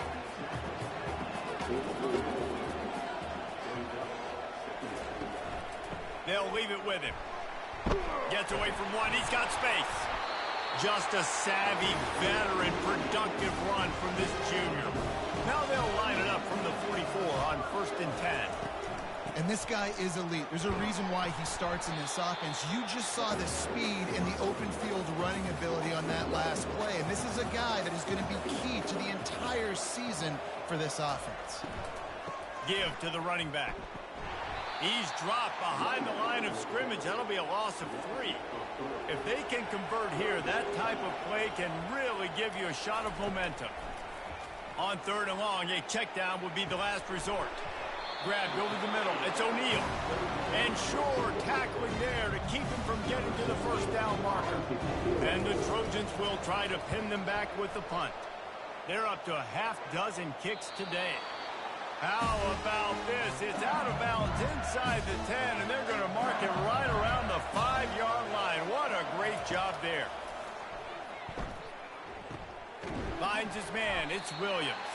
They'll leave it with him. Gets away from one. He's got space. Just a savvy, veteran, productive run from this junior. Now they'll line it up from the 44 on 1st and 10. And this guy is elite. There's a reason why he starts in this offense. You just saw the speed and the open field running ability on that last play. And this is a guy that is going to be key to the entire season for this offense. Give to the running back. He's dropped behind the line of scrimmage. That'll be a loss of 3. If they can convert here, that type of play can really give you a shot of momentum. On 3rd and long, a check down would be the last resort. Grabbed over the middle. It's O'Neal. And Shore tackling there to keep him from getting to the first down marker. And the Trojans will try to pin them back with the punt. They're up to a half-dozen kicks today. How about this? It's out of bounds inside the 10, and they're going to mark it right around the 5-yard line. What a great job there. Finds his man. It's Williams.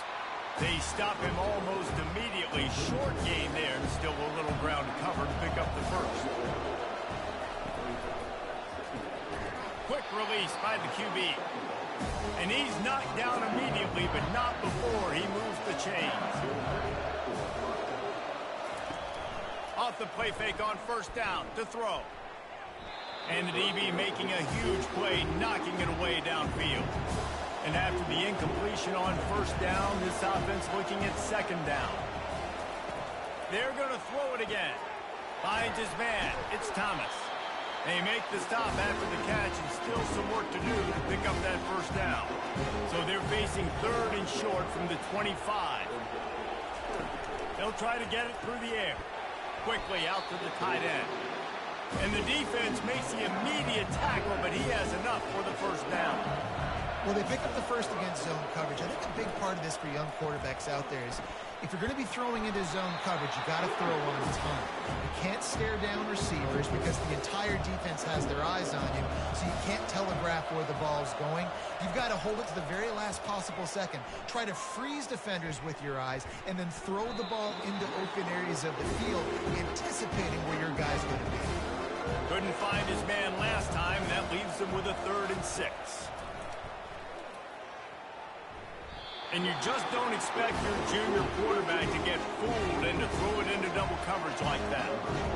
They stop him almost immediately. Short gain there, and still a little ground cover to pick up the first. Quick release by the QB. And he's knocked down immediately, but not before he moves the chains. Off the play fake on 1st down to throw. And the DB making a huge play, knocking it away downfield. And after the incompletion on 1st down, this offense looking at 2nd down. They're going to throw it again. Finds his man. It's Thomas. They make the stop after the catch and still some work to do to pick up that 1st down. So they're facing 3rd and short from the 25. They'll try to get it through the air. Quickly out to the tight end. And the defense makes the immediate tackle, but he has enough for the 1st down. Well, they pick up the first against zone coverage. I think a big part of this for young quarterbacks out there is if you're going to be throwing into zone coverage, you got to throw on time. You can't stare down receivers because the entire defense has their eyes on you, so you can't telegraph where the ball's going. You've got to hold it to the very last possible second. Try to freeze defenders with your eyes, and then throw the ball into open areas of the field, anticipating where your guy's going to be. Couldn't find his man last time. That leaves them with a 3rd and 6. And you just don't expect your junior quarterback to get fooled and to throw it into double coverage like that.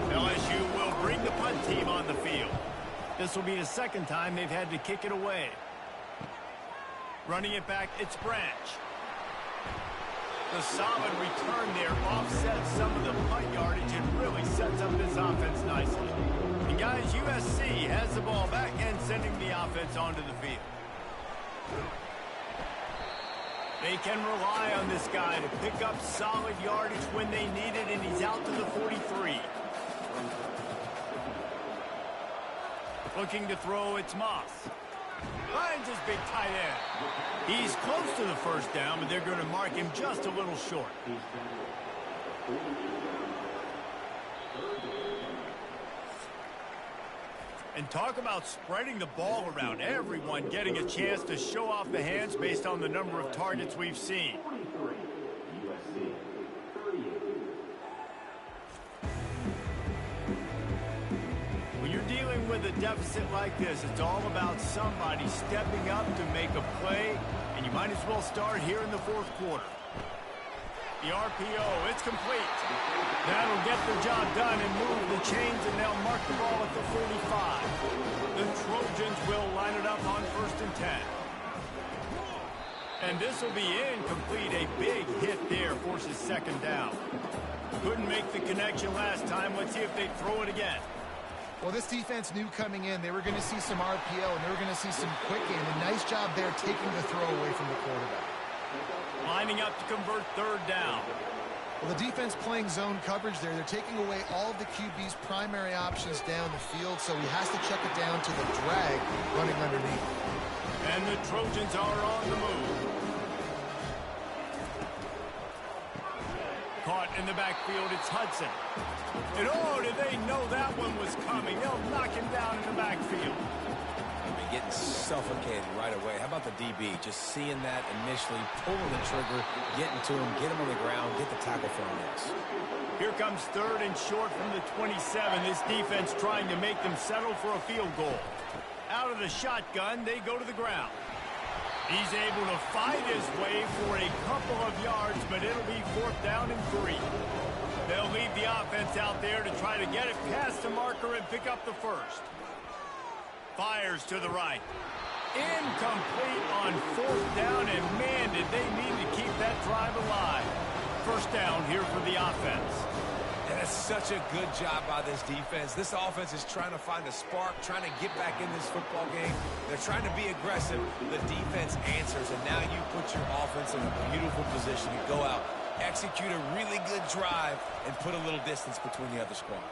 LSU will bring the punt team on the field. This will be the 2nd time they've had to kick it away. Running it back, it's Branch. The solid return there offsets some of the punt yardage and really sets up this offense nicely. And guys, USC has the ball back and sending the offense onto the field. They can rely on this guy to pick up solid yardage when they need it, and he's out to the 43. Looking to throw, it's Moss. Finds his big tight end. He's close to the 1st down, but they're going to mark him just a little short. And talk about spreading the ball around. Everyone getting a chance to show off the hands based on the number of targets we've seen. When you're dealing with a deficit like this, it's all about somebody stepping up to make a play, and you might as well start here in the 4th quarter. The RPO, it's complete. That'll get the job done and move the chains, and they'll mark the ball at the 45. The Trojans will line it up on 1st and 10. And this will be incomplete. A big hit there forces 2nd down. Couldn't make the connection last time. Let's see if they throw it again. Well, this defense knew coming in they were going to see some RPO, and they were going to see some quick game. A nice job there taking the throw away from the quarterback. Lining up to convert 3rd down. Well, the defense playing zone coverage there. They're taking away all of the QB's primary options down the field, so he has to check it down to the drag running underneath. And the Trojans are on the move. Caught in the backfield, it's Hudson. And oh, did they know that one was coming? They'll knock him down in the backfield. Getting suffocated right away. How about the DB? Just seeing that initially, pulling the trigger, getting to him, get him on the ground, get the tackle for him. Here comes 3rd and short from the 27. This defense trying to make them settle for a field goal. Out of the shotgun, they go to the ground. He's able to fight his way for a couple of yards, but it'll be 4th down and 3. They'll leave the offense out there to try to get it past the marker and pick up the 1st. Fires to the right. Incomplete on 4th down, and man, did they need to keep that drive alive. 1st down here for the offense. That's such a good job by this defense. This offense is trying to find a spark, trying to get back in this football game. They're trying to be aggressive. The defense answers, and now you put your offense in a beautiful position to go out, execute a really good drive, and put a little distance between the other squad.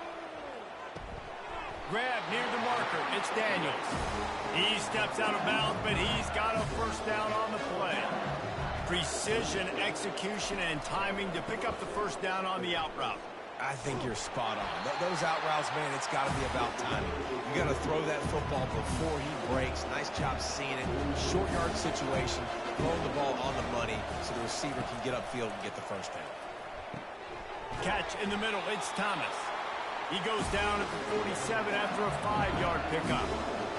Grab near the marker. It's Daniels. He steps out of bounds, but he's got a first down on the play. Precision, execution, and timing to pick up the first down on the out route. I think you're spot on. Those out routes, man, it's got to be about timing. You got to throw that football before he breaks. Nice job seeing it. Short yard situation, throwing the ball on the money so the receiver can get upfield and get the first down. Catch in the middle. It's Thomas. He goes down at the 47 after a 5-yard pickup.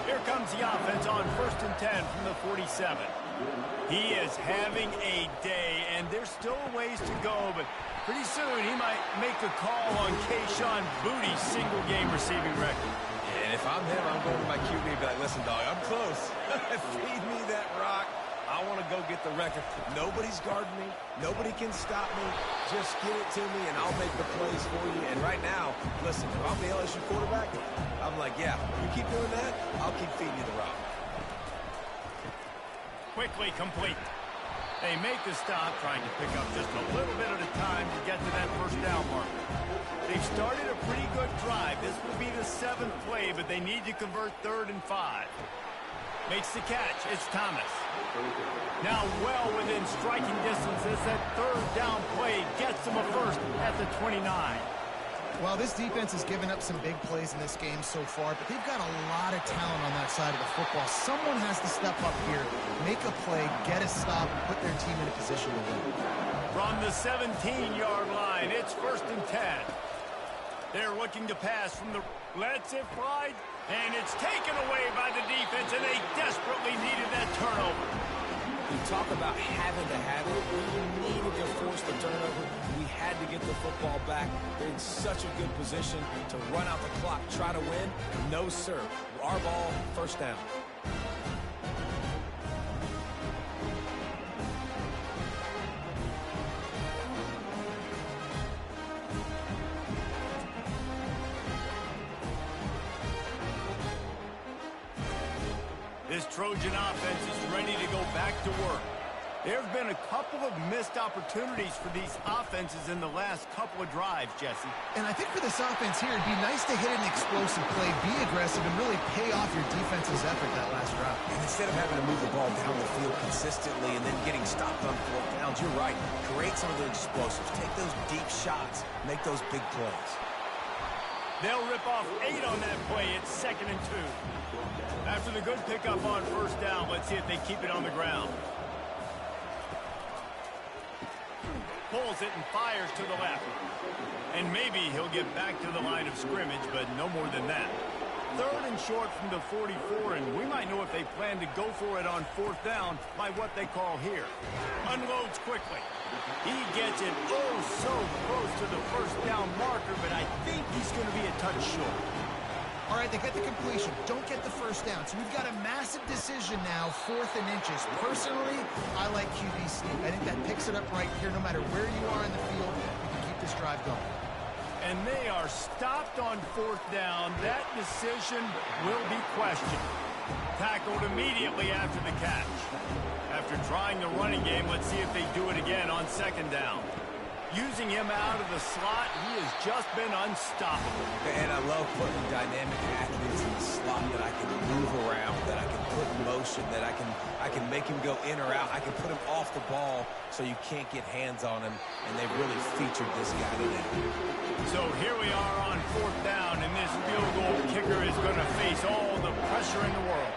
Here comes the offense on 1st and 10 from the 47. He is having a day, and there's still a ways to go, but pretty soon he might make a call on Kayshon Boutte's single-game receiving record. And if I'm him, I'm going to my QB and be like, listen, dog, I'm close. Feed me that rock. I want to go get the record. Nobody's guarding me. Nobody can stop me. Just give it to me, and I'll make the plays for you. And right now, listen, if I'm the LSU quarterback, I'm like, yeah, you keep doing that, I'll keep feeding you the rock. Quickly complete. They make the stop, trying to pick up just a little bit at a time to get to that first down marker. They've started a pretty good drive. This will be the 7th play, but they need to convert 3rd and 5. Makes the catch. It's Thomas. Now well within striking distance as that 3rd down play gets them a first at the 29. Well, this defense has given up some big plays in this game so far, but they've got a lot of talent on that side of the football. Someone has to step up here, make a play, get a stop, and put their team in a position to win. From the 17-yard line, it's 1st and 10. They're looking to pass from the lets it fly, and it's taken away by the defense, and they desperately needed that turnover. You talk about having to have it. We needed to force the turnover. We had to get the football back. They're in such a good position to run out the clock, try to win. No, sir. Our ball, first down. This Trojan offense is ready to go back to work. There have been a couple of missed opportunities for these offenses in the last couple of drives, Jesse. And I think for this offense here, it'd be nice to hit an explosive play, be aggressive, and really pay off your defense's effort that last drive. And instead of having to move the ball down the field consistently and then getting stopped on 4th downs, you're right. Create some of the explosives. Take those deep shots. Make those big plays. They'll rip off 8 on that play. It's 2nd and 2. After the good pickup on 1st down, let's see if they keep it on the ground. Pulls it and fires to the left. And maybe he'll get back to the line of scrimmage, but no more than that. 3rd and short from the 44, and we might know if they plan to go for it on 4th down by what they call here. Unloads quickly. He gets it oh so close to the first down marker, but I think he's going to be a touch short. All right, they get the completion. Don't get the first down. So we've got a massive decision now, 4th and inches. Personally, I like QB sneak. I think that picks it up right here. No matter where you are in the field, you can keep this drive going. And they are stopped on 4th down. That decision will be questioned. Tackled immediately after the catch. After trying the running game, let's see if they do it again on 2nd down. Using him out of the slot, he has just been unstoppable. And I love putting dynamic athletes in the slot that I can move around, that I can put in motion, that I can make him go in or out. I can put him off the ball so you can't get hands on him, and they've really featured this guy today. So here we are on 4th down, and this field goal kicker is going to face all the pressure in the world.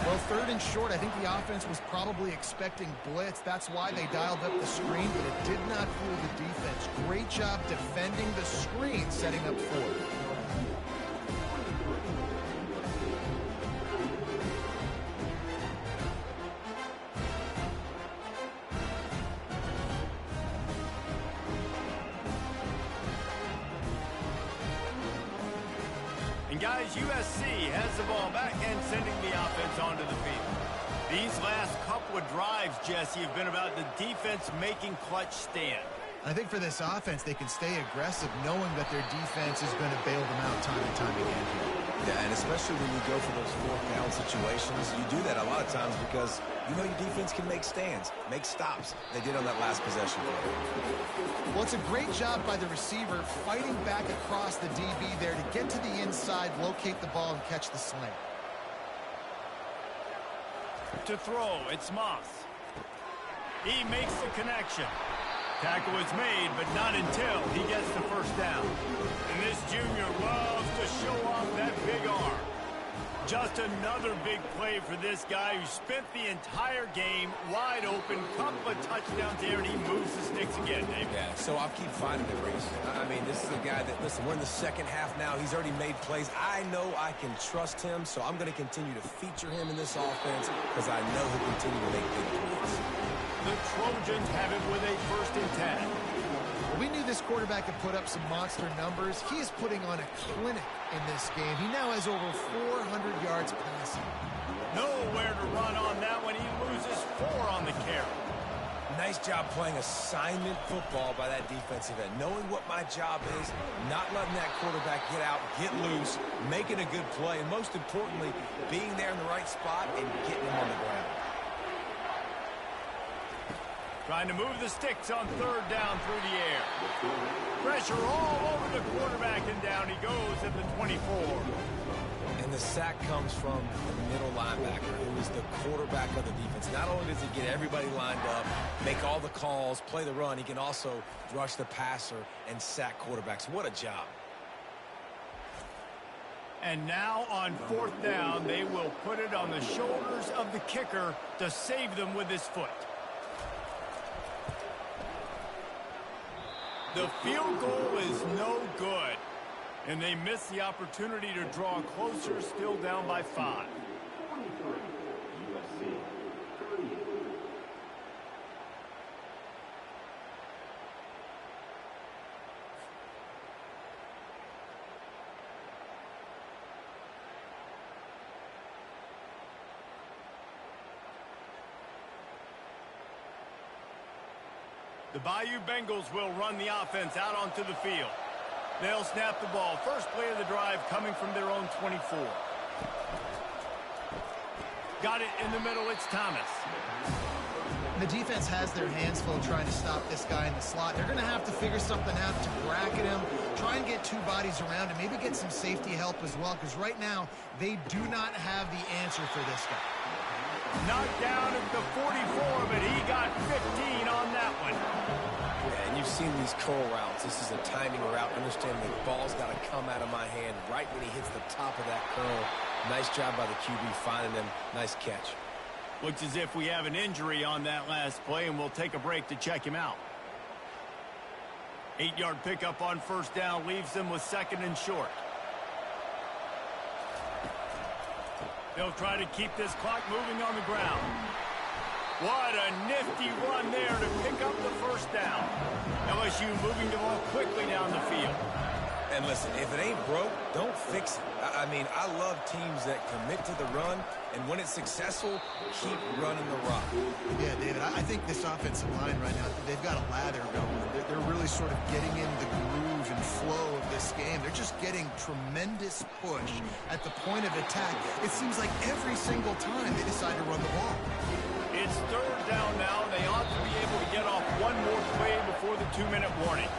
Well, 3rd and short, I think the offense was probably expecting blitz. That's why they dialed up the screen, but it did not fool the defense. Great job defending the screen, setting up 4th. And guys, USC has the ball back and sending the offense onto the field. These last couple of drives, Jesse, have been about the defense making clutch stand. I think for this offense, they can stay aggressive knowing that their defense is going to bail them out time and time again here. Yeah, and especially when you go for those fourth down situations, you do that a lot of times because you know your defense can make stands, make stops. They did on that last possession. Well, it's a great job by the receiver fighting back across the DB there to get to the inside, locate the ball, and catch the slant. To throw, it's Moss. He makes the connection. Tackle is made, but not until he gets the first down. And this junior loves to show off that big arm. Just another big play for this guy who spent the entire game wide open. Couple of touchdowns here, and he moves the sticks again, Dave. Yeah, so I'll keep finding it, Reese. I mean, this is a guy that, listen, we're in the second half now. He's already made plays. I know I can trust him, so I'm going to continue to feature him in this offense because I know he'll continue to make big plays. The Trojans have it with a 1st and 10. Well, we knew this quarterback could put up some monster numbers. He is putting on a clinic in this game. He now has over 400 yards passing. Nowhere to run on that one. He loses 4 on the carry. Nice job playing assignment football by that defensive end. Knowing what my job is, not letting that quarterback get out, get loose, making a good play, and most importantly, being there in the right spot and getting him on the ground. Trying to move the sticks on 3rd down through the air. Pressure all over the quarterback, and down he goes at the 24. And the sack comes from the middle linebacker, who is the quarterback of the defense. Not only does he get everybody lined up, make all the calls, play the run, he can also rush the passer and sack quarterbacks. What a job. And now on 4th down, they will put it on the shoulders of the kicker to save them with his foot. The field goal is no good, and they miss the opportunity to draw closer, still down by 5. The Bayou Bengals will run the offense out onto the field. They'll snap the ball. First play of the drive coming from their own 24. Got it in the middle. It's Thomas. The defense has their hands full trying to stop this guy in the slot. They're going to have to figure something out to bracket him, try and get 2 bodies around him, maybe get some safety help as well, because right now they do not have the answer for this guy. Knocked down at the 44, but he got 15 on that one. Yeah, and you've seen these curl routes. This is a timing route. Understand the ball's got to come out of my hand right when he hits the top of that curl. Nice job by the QB finding him. Nice catch. Looks as if we have an injury on that last play, and we'll take a break to check him out. 8-yard pickup on 1st down leaves them with 2nd and short. They'll try to keep this clock moving on the ground. What a nifty run there to pick up the 1st down. LSU moving the ball quickly down the field. And listen, if it ain't broke, don't fix it. I mean, I love teams that commit to the run, and when it's successful, keep running the rock. Yeah, David, I think this offensive line right now, they've got a lather going. They're really sort of getting in the groove and flow of this game. They're just getting tremendous push at the point of attack. It seems like every single time they decide to run the ball. It's 3rd down now. They ought to be able to get off one more play before the 2-minute warning.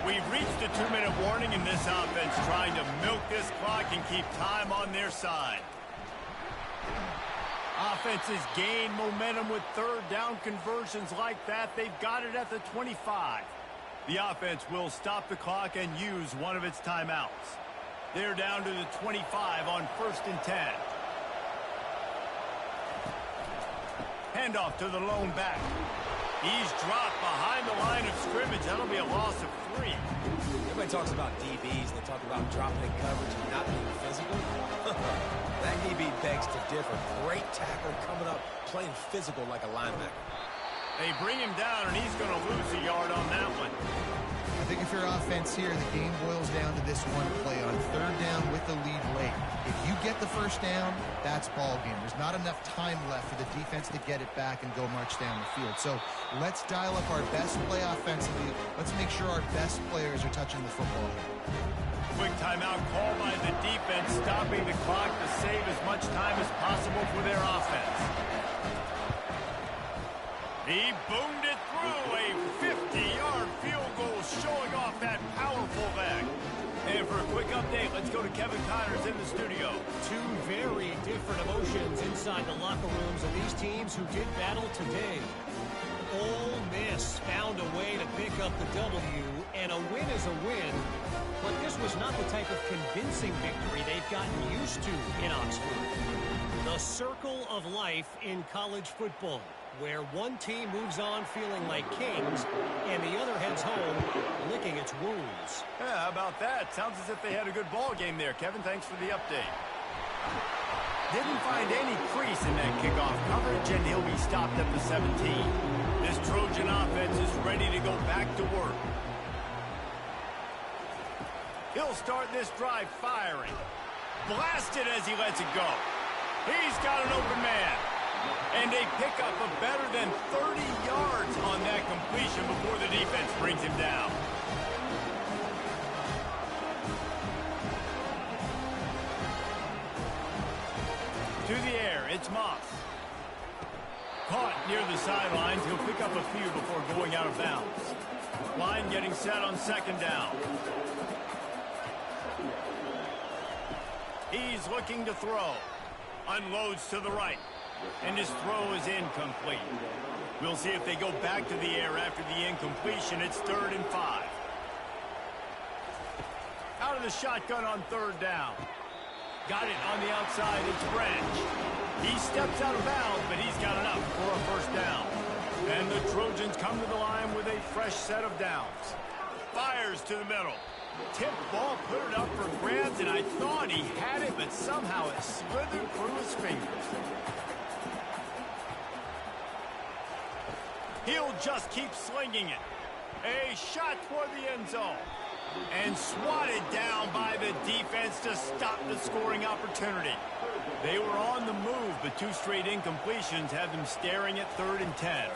We've reached the 2-minute warning, and this offense trying to milk this clock and keep time on their side. Offenses gain momentum with 3rd down conversions like that. They've got it at the 25. The offense will stop the clock and use one of its timeouts. They're down to the 25 on 1st and 10. Handoff to the lone back. He's dropped behind the line of scrimmage. That'll be a loss of 3. Everybody talks about DBs. They talk about dropping in coverage and not being physical. That DB begs to differ. Great tackle coming up, playing physical like a linebacker. They bring him down, and he's going to lose a yard on that one. I think if you're defense here, the game boils down to this one play on third down with the lead late. If you get the first down, that's ball game. There's not enough time left for the defense to get it back and go march down the field. So let's dial up our best play offensively. Let's make sure our best players are touching the football. Quick timeout call by the defense, stopping the clock to save as much time as possible for their offense. He boomed it through, a 50-yard field goal showing off that powerful leg. And for a quick update, let's go to Kevin Connors in the studio. Two very different emotions inside the locker rooms of these teams who did battle today. Ole Miss found a way to pick up the W, and a win is a win. But this was not the type of convincing victory they've gotten used to in Oxford. The circle of life in college football, where one team moves on feeling like kings and the other heads home licking its wounds. Yeah, how about that? Sounds as if they had a good ball game there. Kevin, thanks for the update. Didn't find any crease in that kickoff coverage, and he'll be stopped at the 17. This Trojan offense is ready to go back to work. He'll start this drive firing. Blasted as he lets it go. He's got an open man. And they pick up a better than 30 yards on that completion before the defense brings him down. To the air, it's Moss. Caught near the sidelines. He'll pick up a few before going out of bounds. Line getting set on second down. He's looking to throw. Unloads to the right. And his throw is incomplete. We'll see if they go back to the air after the incompletion. It's 3rd and 5. Out of the shotgun on 3rd down. Got it on the outside. It's Branch. He steps out of bounds, but he's got enough for a first down. And the Trojans come to the line with a fresh set of downs. Fires to the middle. Tip ball, put it up for grabs, and I thought he had it, but somehow it slithered through his fingers. He'll just keep slinging it. A shot toward the end zone. And swatted down by the defense to stop the scoring opportunity. They were on the move, but 2 straight incompletions have them staring at 3rd and 10.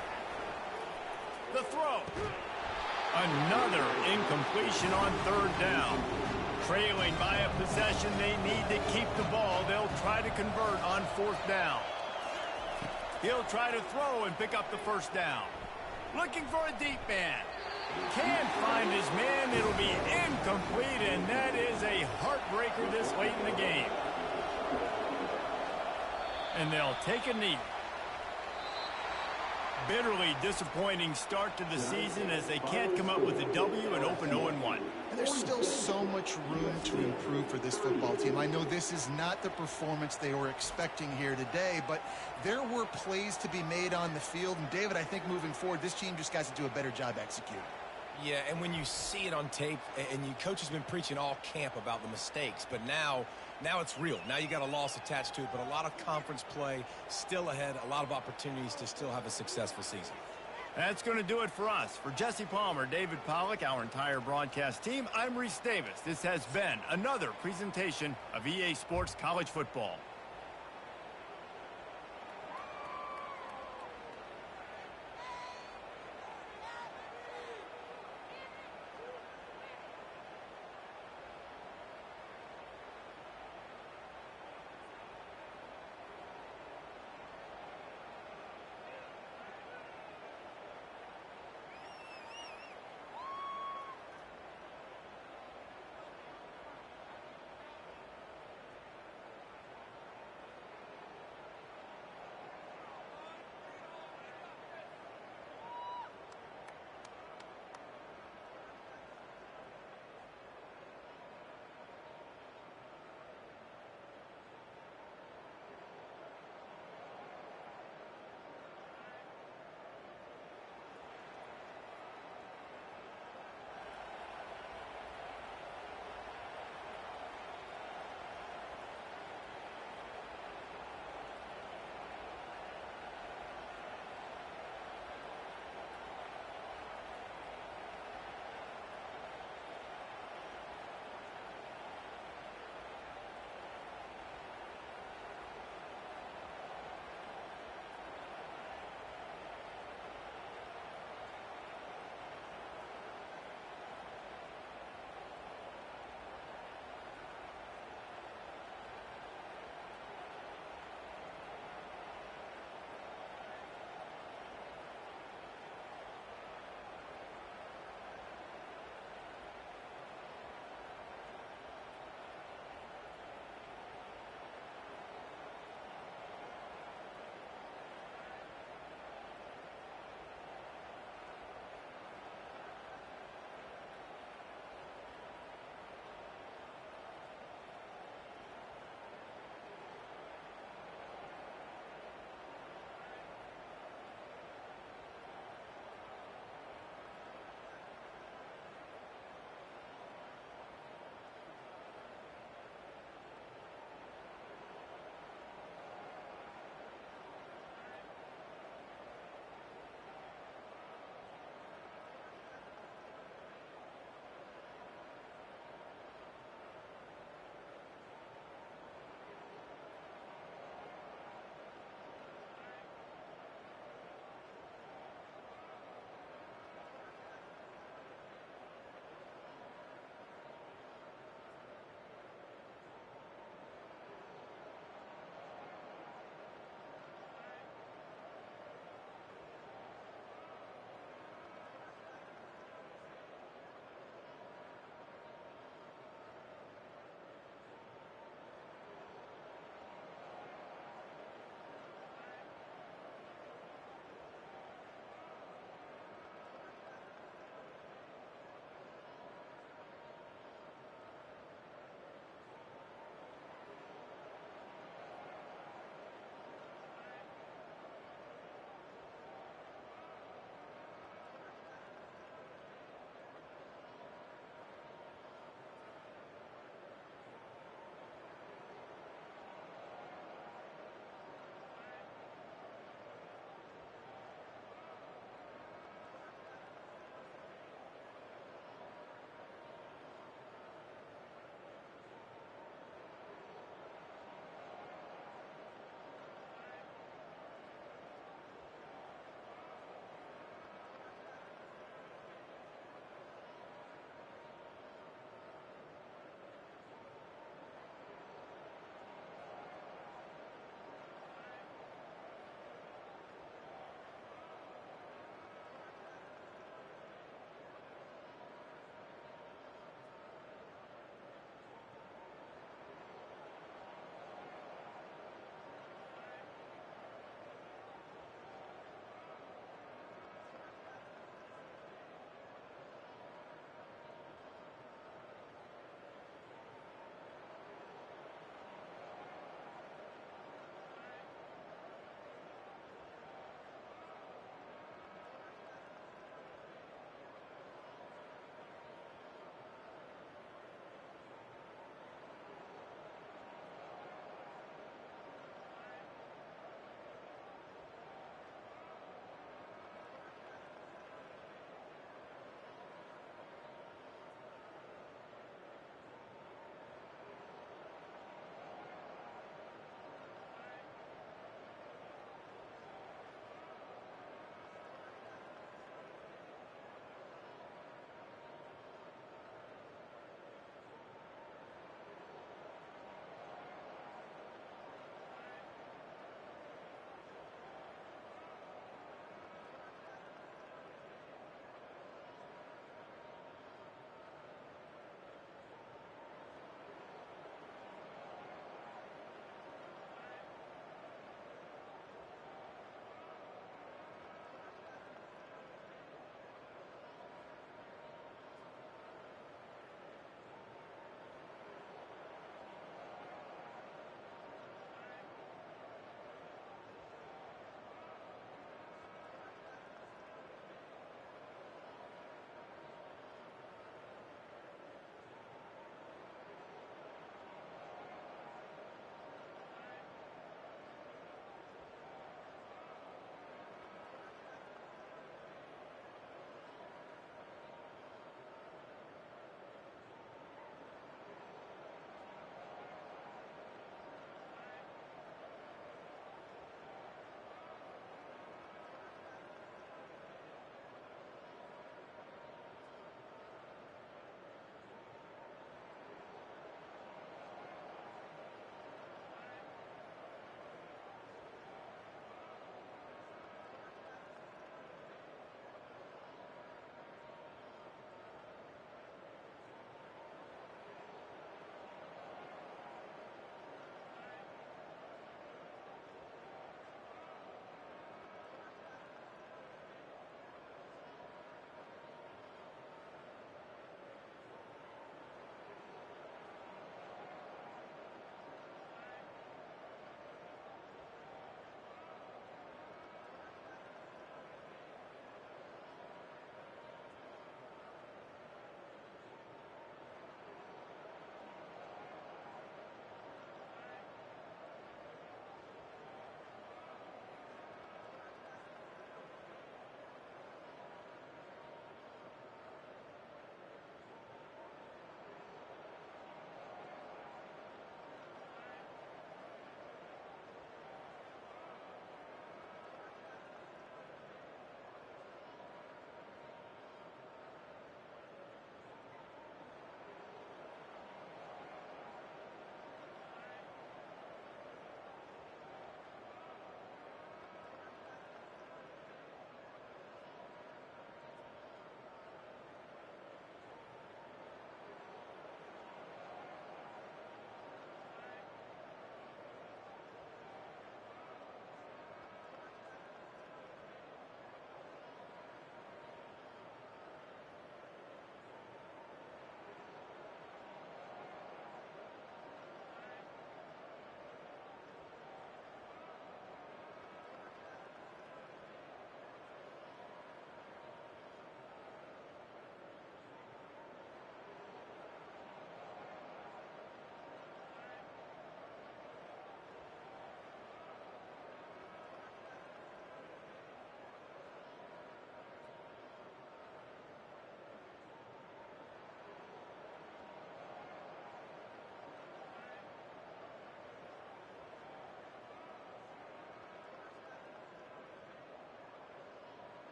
The throw. Another incompletion on 3rd down. Trailing by a possession, they need to keep the ball. They'll try to convert on 4th down. He'll try to throw and pick up the first down. Looking for a deep man. Can't find his man. It'll be incomplete, and that is a heartbreaker this late in the game. And they'll take a knee. Bitterly disappointing start to the season as they can't come up with a W and open 0-1. And there's still so much room to improve for this football team. I know this is not the performance they were expecting here today, but there were plays to be made on the field. And, David, I think moving forward, this team just got to do a better job executing. Yeah, and when you see it on tape, and your coach has been preaching all camp about the mistakes, but now it's real. Now you got a loss attached to it, but a lot of conference play still ahead, a lot of opportunities to still have a successful season. That's going to do it for us. For Jesse Palmer, David Pollack, our entire broadcast team, I'm Reese Davis. This has been another presentation of EA Sports College Football.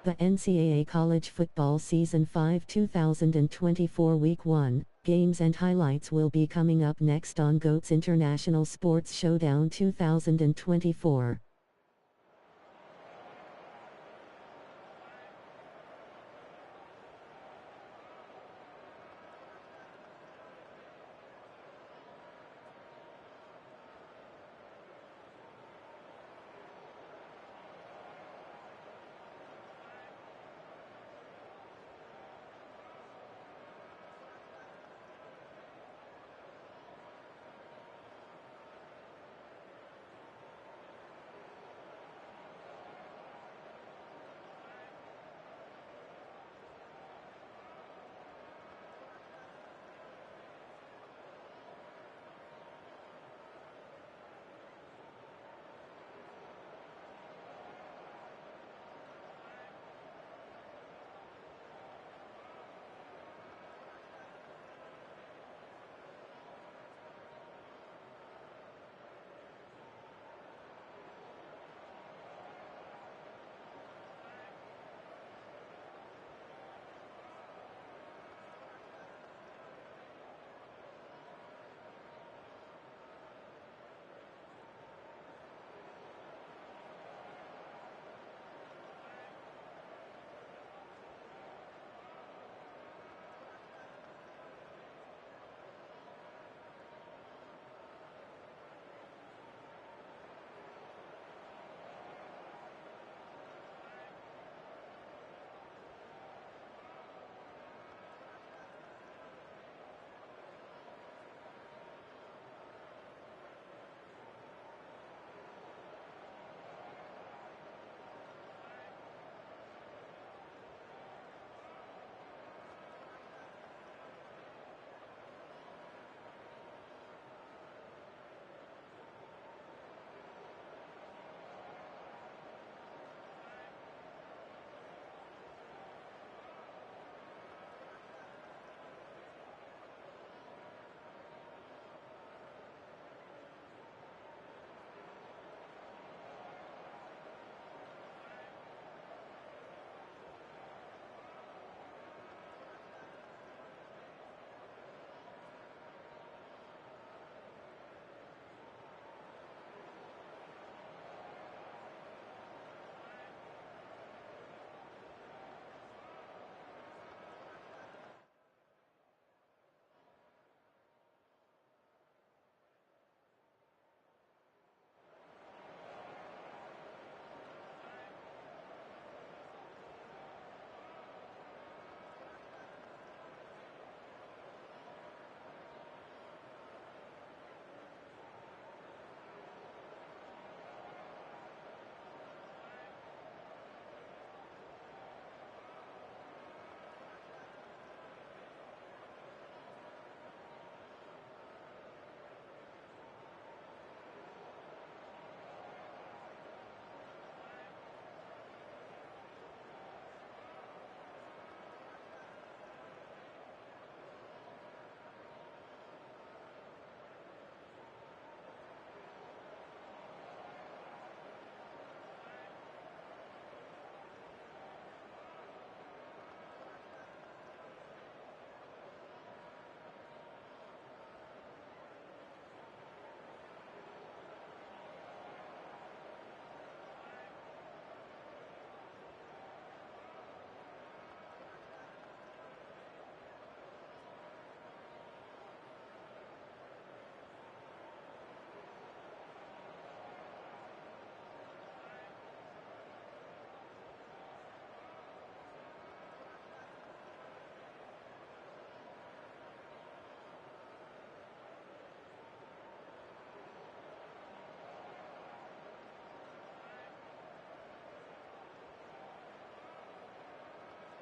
The NCAA College Football Season 5 2024 Week 1 games and highlights will be coming up next on GOAT's International Sports Showdown 2024.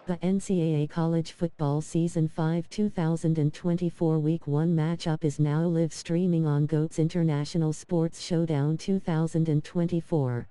The NCAA College Football Season 5 2024 Week 1 matchup is now live streaming on GOAT's International Sports Showdown 2024.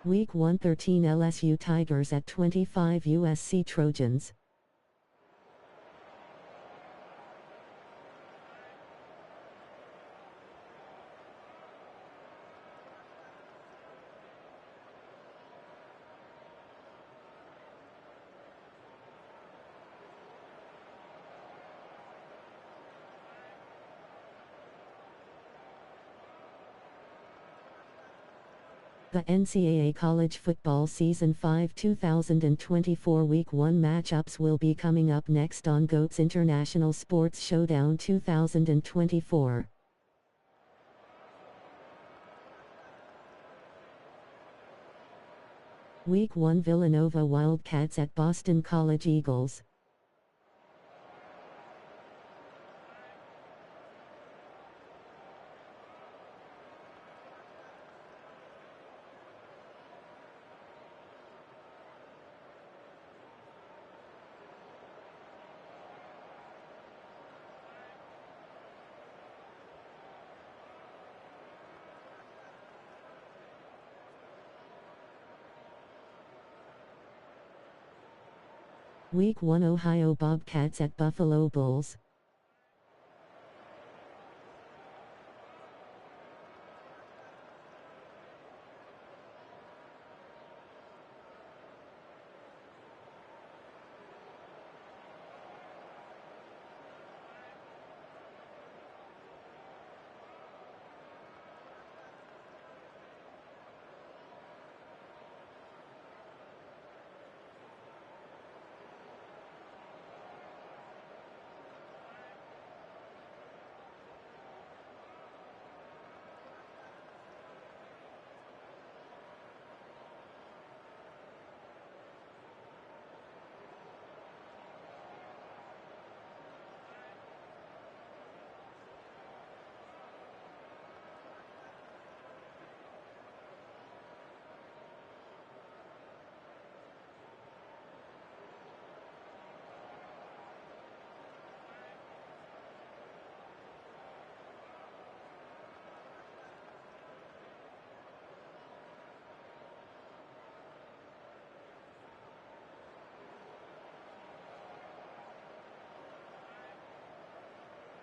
Week 113 LSU Tigers at 25 USC Trojans. The NCAA College Football Season 5 2024 Week 1 matchups will be coming up next on GOAT's International Sports Showdown 2024. Week 1 Villanova Wildcats at Boston College Eagles. Week 1 Ohio Bobcats at Buffalo Bulls.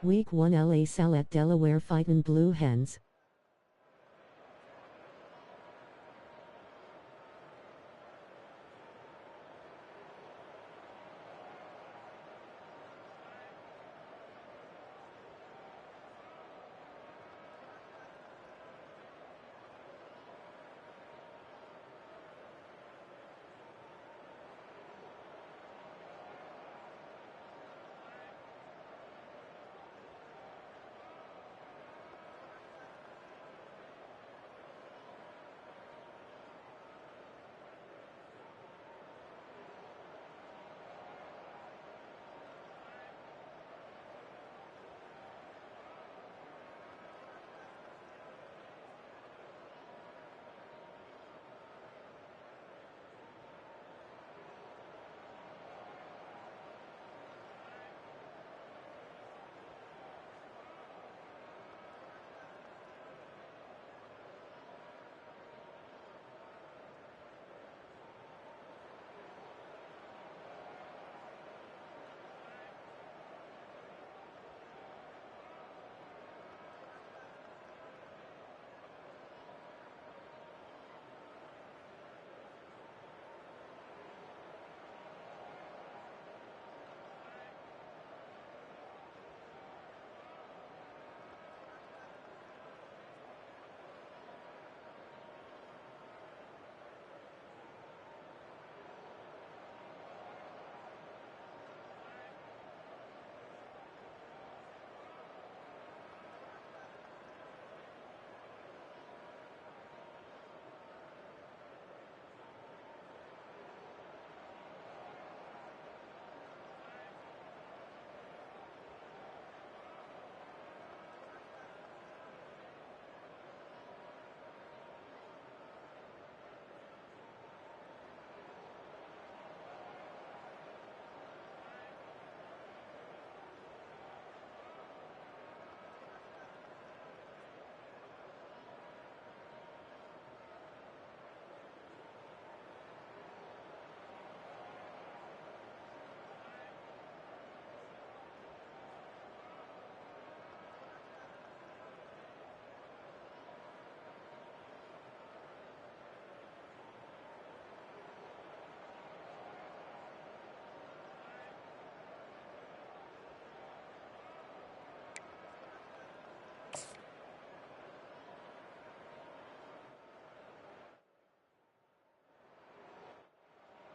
Week 1 LA Sal at Delaware Fightin' Blue Hens.